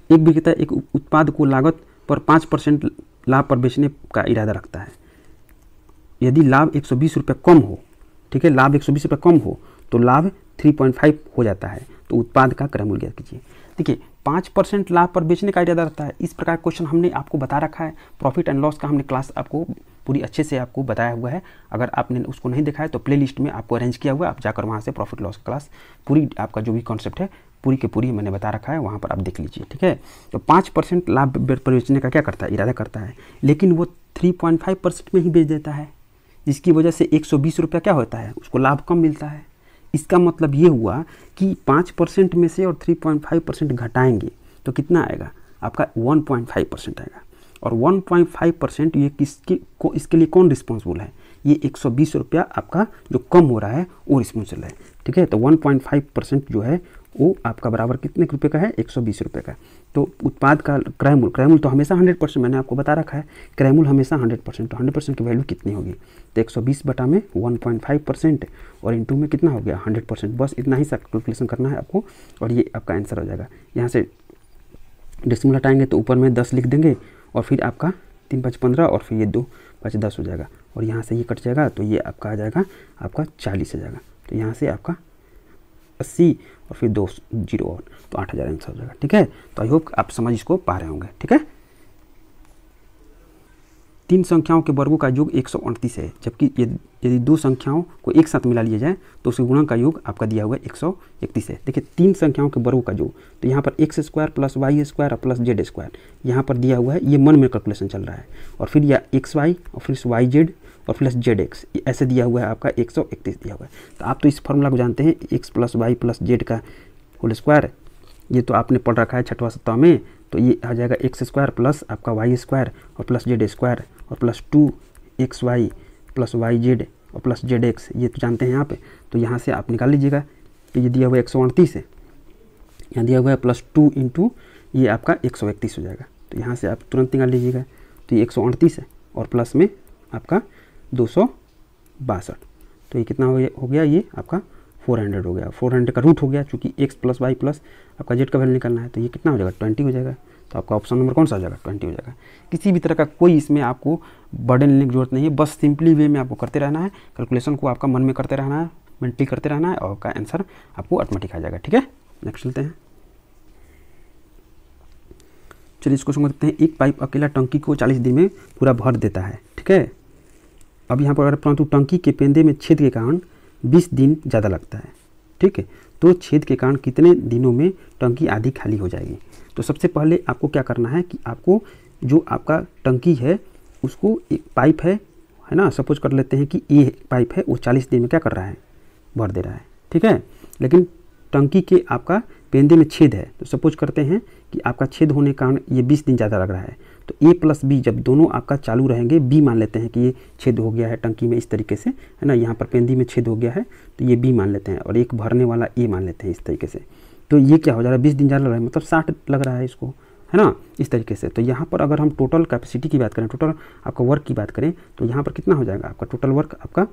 एक विक्रेता एक उत्पाद को लागत पर 5% लाभ पर बेचने का इरादा रखता है। यदि लाभ 120 रुपये कम हो, ठीक है, लाभ 120 रुपये कम हो तो लाभ 3.5 हो जाता है, तो उत्पाद का क्रय मूल्य ज्ञात कीजिए। देखिए 5% लाभ पर बेचने का इरादा रहता है, इस प्रकार क्वेश्चन हमने आपको बता रखा है। प्रॉफिट एंड लॉस का हमने क्लास आपको पूरी अच्छे से आपको बताया हुआ है, अगर आपने उसको नहीं देखा है तो प्ले लिस्ट में आपको अरेंज किया हुआ है, आप जाकर वहाँ से प्रॉफिट लॉस क्लास पूरी आपका जो भी कॉन्सेप्ट है पूरी के पूरी मैंने बता रखा है, वहाँ पर आप देख लीजिए। ठीक है, तो 5% लाभ पर बेचने का क्या करता है, इरादा करता है, लेकिन वो 3.5% में ही बेच देता है, जिसकी वजह से 120 रुपया क्या होता है, उसको लाभ कम मिलता है। इसका मतलब ये हुआ कि 5% में से और 3.5% घटाएंगे तो कितना आएगा, आपका 1.5% आएगा, और 1.5% ये इसके लिए कौन रिस्पॉन्सिबल है, ये 120 रुपया आपका जो कम हो रहा है वो रिस्पॉन्सिबल है। ठीक है, तो 1.5% जो है वो आपका बराबर कितने रुपये का है, 120 रुपये का। तो उत्पाद का क्रय मूल्य तो हमेशा 100%, मैंने आपको बता रखा है क्रय मूल्य हमेशा 100%, तो 100% की वैल्यू कितनी होगी, तो 120 बटा में 1.5% और इंटू में कितना हो गया 100%, बस इतना ही सा कैलकुलेशन करना है आपको, और ये आपका आंसर हो जाएगा। यहाँ से डेसिमल हटाएंगे तो ऊपर में 10 लिख देंगे, और फिर आपका 3 × 5 = 15, और फिर ये 2 × 5 = 10 हो जाएगा, और यहाँ से ये कट जाएगा तो ये आपका आ जाएगा आपका 40 आ जाएगा, तो यहाँ से आपका 80 और फिर 2 0 और तो 8000 आंसर हो जाएगा। ठीक है, तो आई होप आप समझ इसको पा रहे होंगे। ठीक है, 3 संख्याओं के वर्गों का योग 138 है, जबकि यदि 2 संख्याओं को एक साथ मिला लिया जाए तो उसके गुणन का योग आपका दिया हुआ है 131 है। देखिए 3 संख्याओं के वर्गों का योग, तो यहाँ पर x² + y² और प्लस z², यहाँ पर दिया हुआ है, ये मन में कैलकुलेशन चल रहा है, और फिर यह xy और फिर yz और प्लस zx ऐसे दिया हुआ है, आपका 131 दिया हुआ है। तो आप तो इस फॉर्मूला को जानते हैं, x + y + z का होल स्क्वायर, ये तो आपने पढ़ रखा है 6वां 7वां में, तो ये आ जाएगा x² प्लस आपका y² और प्लस z² और प्लस 2xy प्लस yz और प्लस zx, ये तो जानते हैं आप। तो यहाँ से आप निकाल लीजिएगा, तो ये दिया हुआ 138 है, यहाँ दिया हुआ है प्लस 2 × ये आपका 131 हो जाएगा, तो यहाँ से आप तुरंत निकाल लीजिएगा, तो ये 138 है और प्लस में आपका 262, तो ये कितना हो गया, ये आपका 400 हो गया, 400 का रूट हो गया, चूँकि x + y प्लस आपका z का वैल्यू निकालना है, तो ये कितना हो जाएगा 20 हो जाएगा। तो आपका ऑप्शन नंबर कौन सा हो जाएगा, 20 हो जाएगा। किसी भी तरह का कोई इसमें आपको बर्डन लेने की जरूरत नहीं है, बस सिंपली वे में आपको करते रहना है, कैलकुलेशन को आपका मन में करते रहना है, मेंटली करते रहना है, और आपका आंसर आपको ऑटोमेटिक आ जाएगा। ठीक है, नेक्स्ट चलते हैं। चलिए इसको समझ सकते हैं। एक पाइप अकेला टंकी को 40 दिन में पूरा भर देता है। ठीक है, अब यहाँ पर परंतु टंकी के पेंदे में छेद के कारण 20 दिन ज़्यादा लगता है। ठीक है, तो छेद के कारण कितने दिनों में टंकी आधी खाली हो जाएगी। तो सबसे पहले आपको क्या करना है कि आपको जो आपका टंकी है उसको एक पाइप है ना, सपोज कर लेते हैं कि ये पाइप है वो 40 दिन में क्या कर रहा है, भर दे रहा है। ठीक है, लेकिन टंकी के आपका पेंदे में छेद है, तो सपोज करते हैं कि आपका छेद होने के कारण ये 20 दिन ज़्यादा लग रहा है। तो A + B जब दोनों आपका चालू रहेंगे, B मान लेते हैं कि ये छेद हो गया है टंकी में इस तरीके से, है ना, यहाँ पर पेंदी में छेद हो गया है तो ये B मान लेते हैं, और एक भरने वाला A मान लेते हैं इस तरीके से। तो ये क्या हो जा रहा है, 20 दिन ज़्यादा लग रहा है, मतलब 60 लग रहा है इसको, है ना, इस तरीके से। तो यहाँ पर अगर हम टोटल कैपेसिटी की बात करें, टोटल आपका वर्क की बात करें, तो यहाँ पर कितना हो जाएगा, आपका टोटल वर्क आपका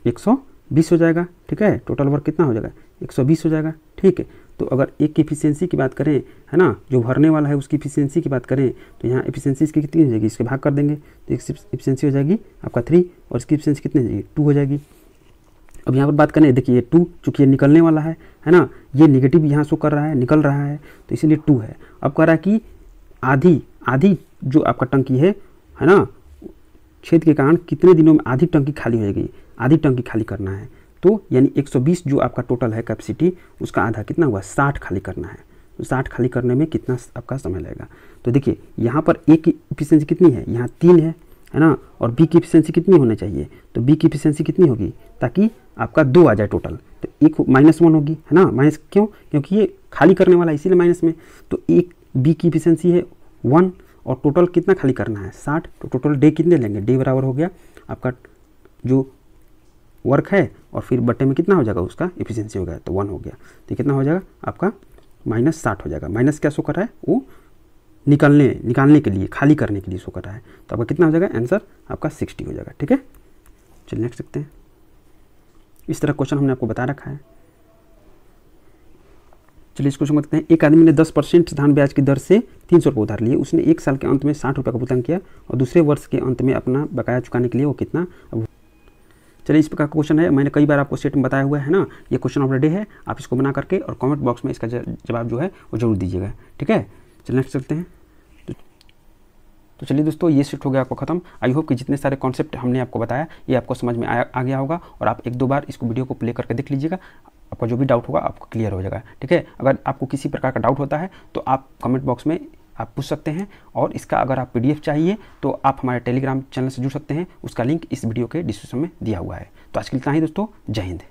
120 हो जाएगा। ठीक है, टोटल वर्क कितना हो जाएगा, 120 हो जाएगा। ठीक है, तो अगर एक की एफिशिएंसी की बात करें, है ना, जो भरने वाला है उसकी एफिशिएंसी की बात करें, तो यहाँ एफिशिएंसी इसकी कितनी हो जाएगी, इसके भाग कर देंगे तो इसकी एफिशिएंसी हो जाएगी आपका 3, और इसकी एफिशिएंसी कितनी हो जाएगी, 2 हो जाएगी। अब यहाँ पर बात करें, देखिए ये 2 चूँकि ये निकलने वाला है ना, ये निगेटिव यहाँ शो कर रहा है, निकल रहा है, तो इसीलिए 2 है। अब कह रहा है कि आधी जो आपका टंकी है ना, छेद के कारण कितने दिनों में आधी टंकी खाली हो जाएगी, आधी टंकी खाली करना है। तो यानी 120 जो आपका टोटल है कैपेसिटी, उसका आधा कितना हुआ, 60 खाली करना है। तो 60 खाली करने में कितना आपका समय लगेगा। तो देखिए यहाँ पर A की एफिशिएंसी कितनी है, यहाँ 3 है ना, और B की एफिशिएंसी कितनी होनी चाहिए, तो B की एफिशिएंसी कितनी होगी ताकि आपका 2 आ जाए टोटल, तो एक -1 होगी, है ना, माइनस क्यों, क्योंकि ये खाली करने वाला है इसीलिए माइनस में। तो एक B की एफिशिएंसी है 1, और टोटल कितना खाली करना है 60, तो टोटल डे कितने लेंगे, डे बराबर हो गया आपका जो वर्क है, और फिर बट्टे में कितना हो जाएगा उसका एफिशिएंसी हो गया, तो 1 हो गया। तो कितना हो जाएगा आपका -60 हो जाएगा। माइनस क्या शो कर रहा है, वो निकालने के लिए, खाली करने के लिए शो कर रहा है। तो आपका कितना हो जाएगा, आंसर आपका 60 हो जाएगा। ठीक है, चलिए नेक्स्ट देखते हैं। इस तरह क्वेश्चन हमने आपको बता रखा है। चलिए इसको समझते हैं। एक आदमी ने 10% धान ब्याज की दर से 300 रुपये उधार लिए, उसने 1 साल के अंत में 60 रुपये का भुगतान किया, और दूसरे वर्ष के अंत में अपना बकाया चुकाने के लिए वो कितना। चलिए इस प्रकार का क्वेश्चन है, मैंने कई बार आपको सेट में बताया हुआ है ना, ये क्वेश्चन ऑफ द डे है। आप इसको बना करके और कमेंट बॉक्स में इसका जवाब जो है वो जरूर दीजिएगा। ठीक है, चलिए नेक्स्ट चलते हैं। तो चलिए दोस्तों, ये सेट हो गया आपको खत्म। आई होप कि जितने सारे कॉन्सेप्ट हमने आपको बताया ये आपको समझ में आ गया होगा, और आप 1-2 बार इसको वीडियो को प्ले करके देख लीजिएगा, आपका जो भी डाउट होगा आपको क्लियर हो जाएगा। ठीक है, अगर आपको किसी प्रकार का डाउट होता है तो आप कमेंट बॉक्स में आप पूछ सकते हैं, और इसका अगर आप PDF चाहिए तो आप हमारे टेलीग्राम चैनल से जुड़ सकते हैं, उसका लिंक इस वीडियो के डिस्क्रिप्शन में दिया हुआ है। तो आज के लिए इतना ही दोस्तों, जय हिंद।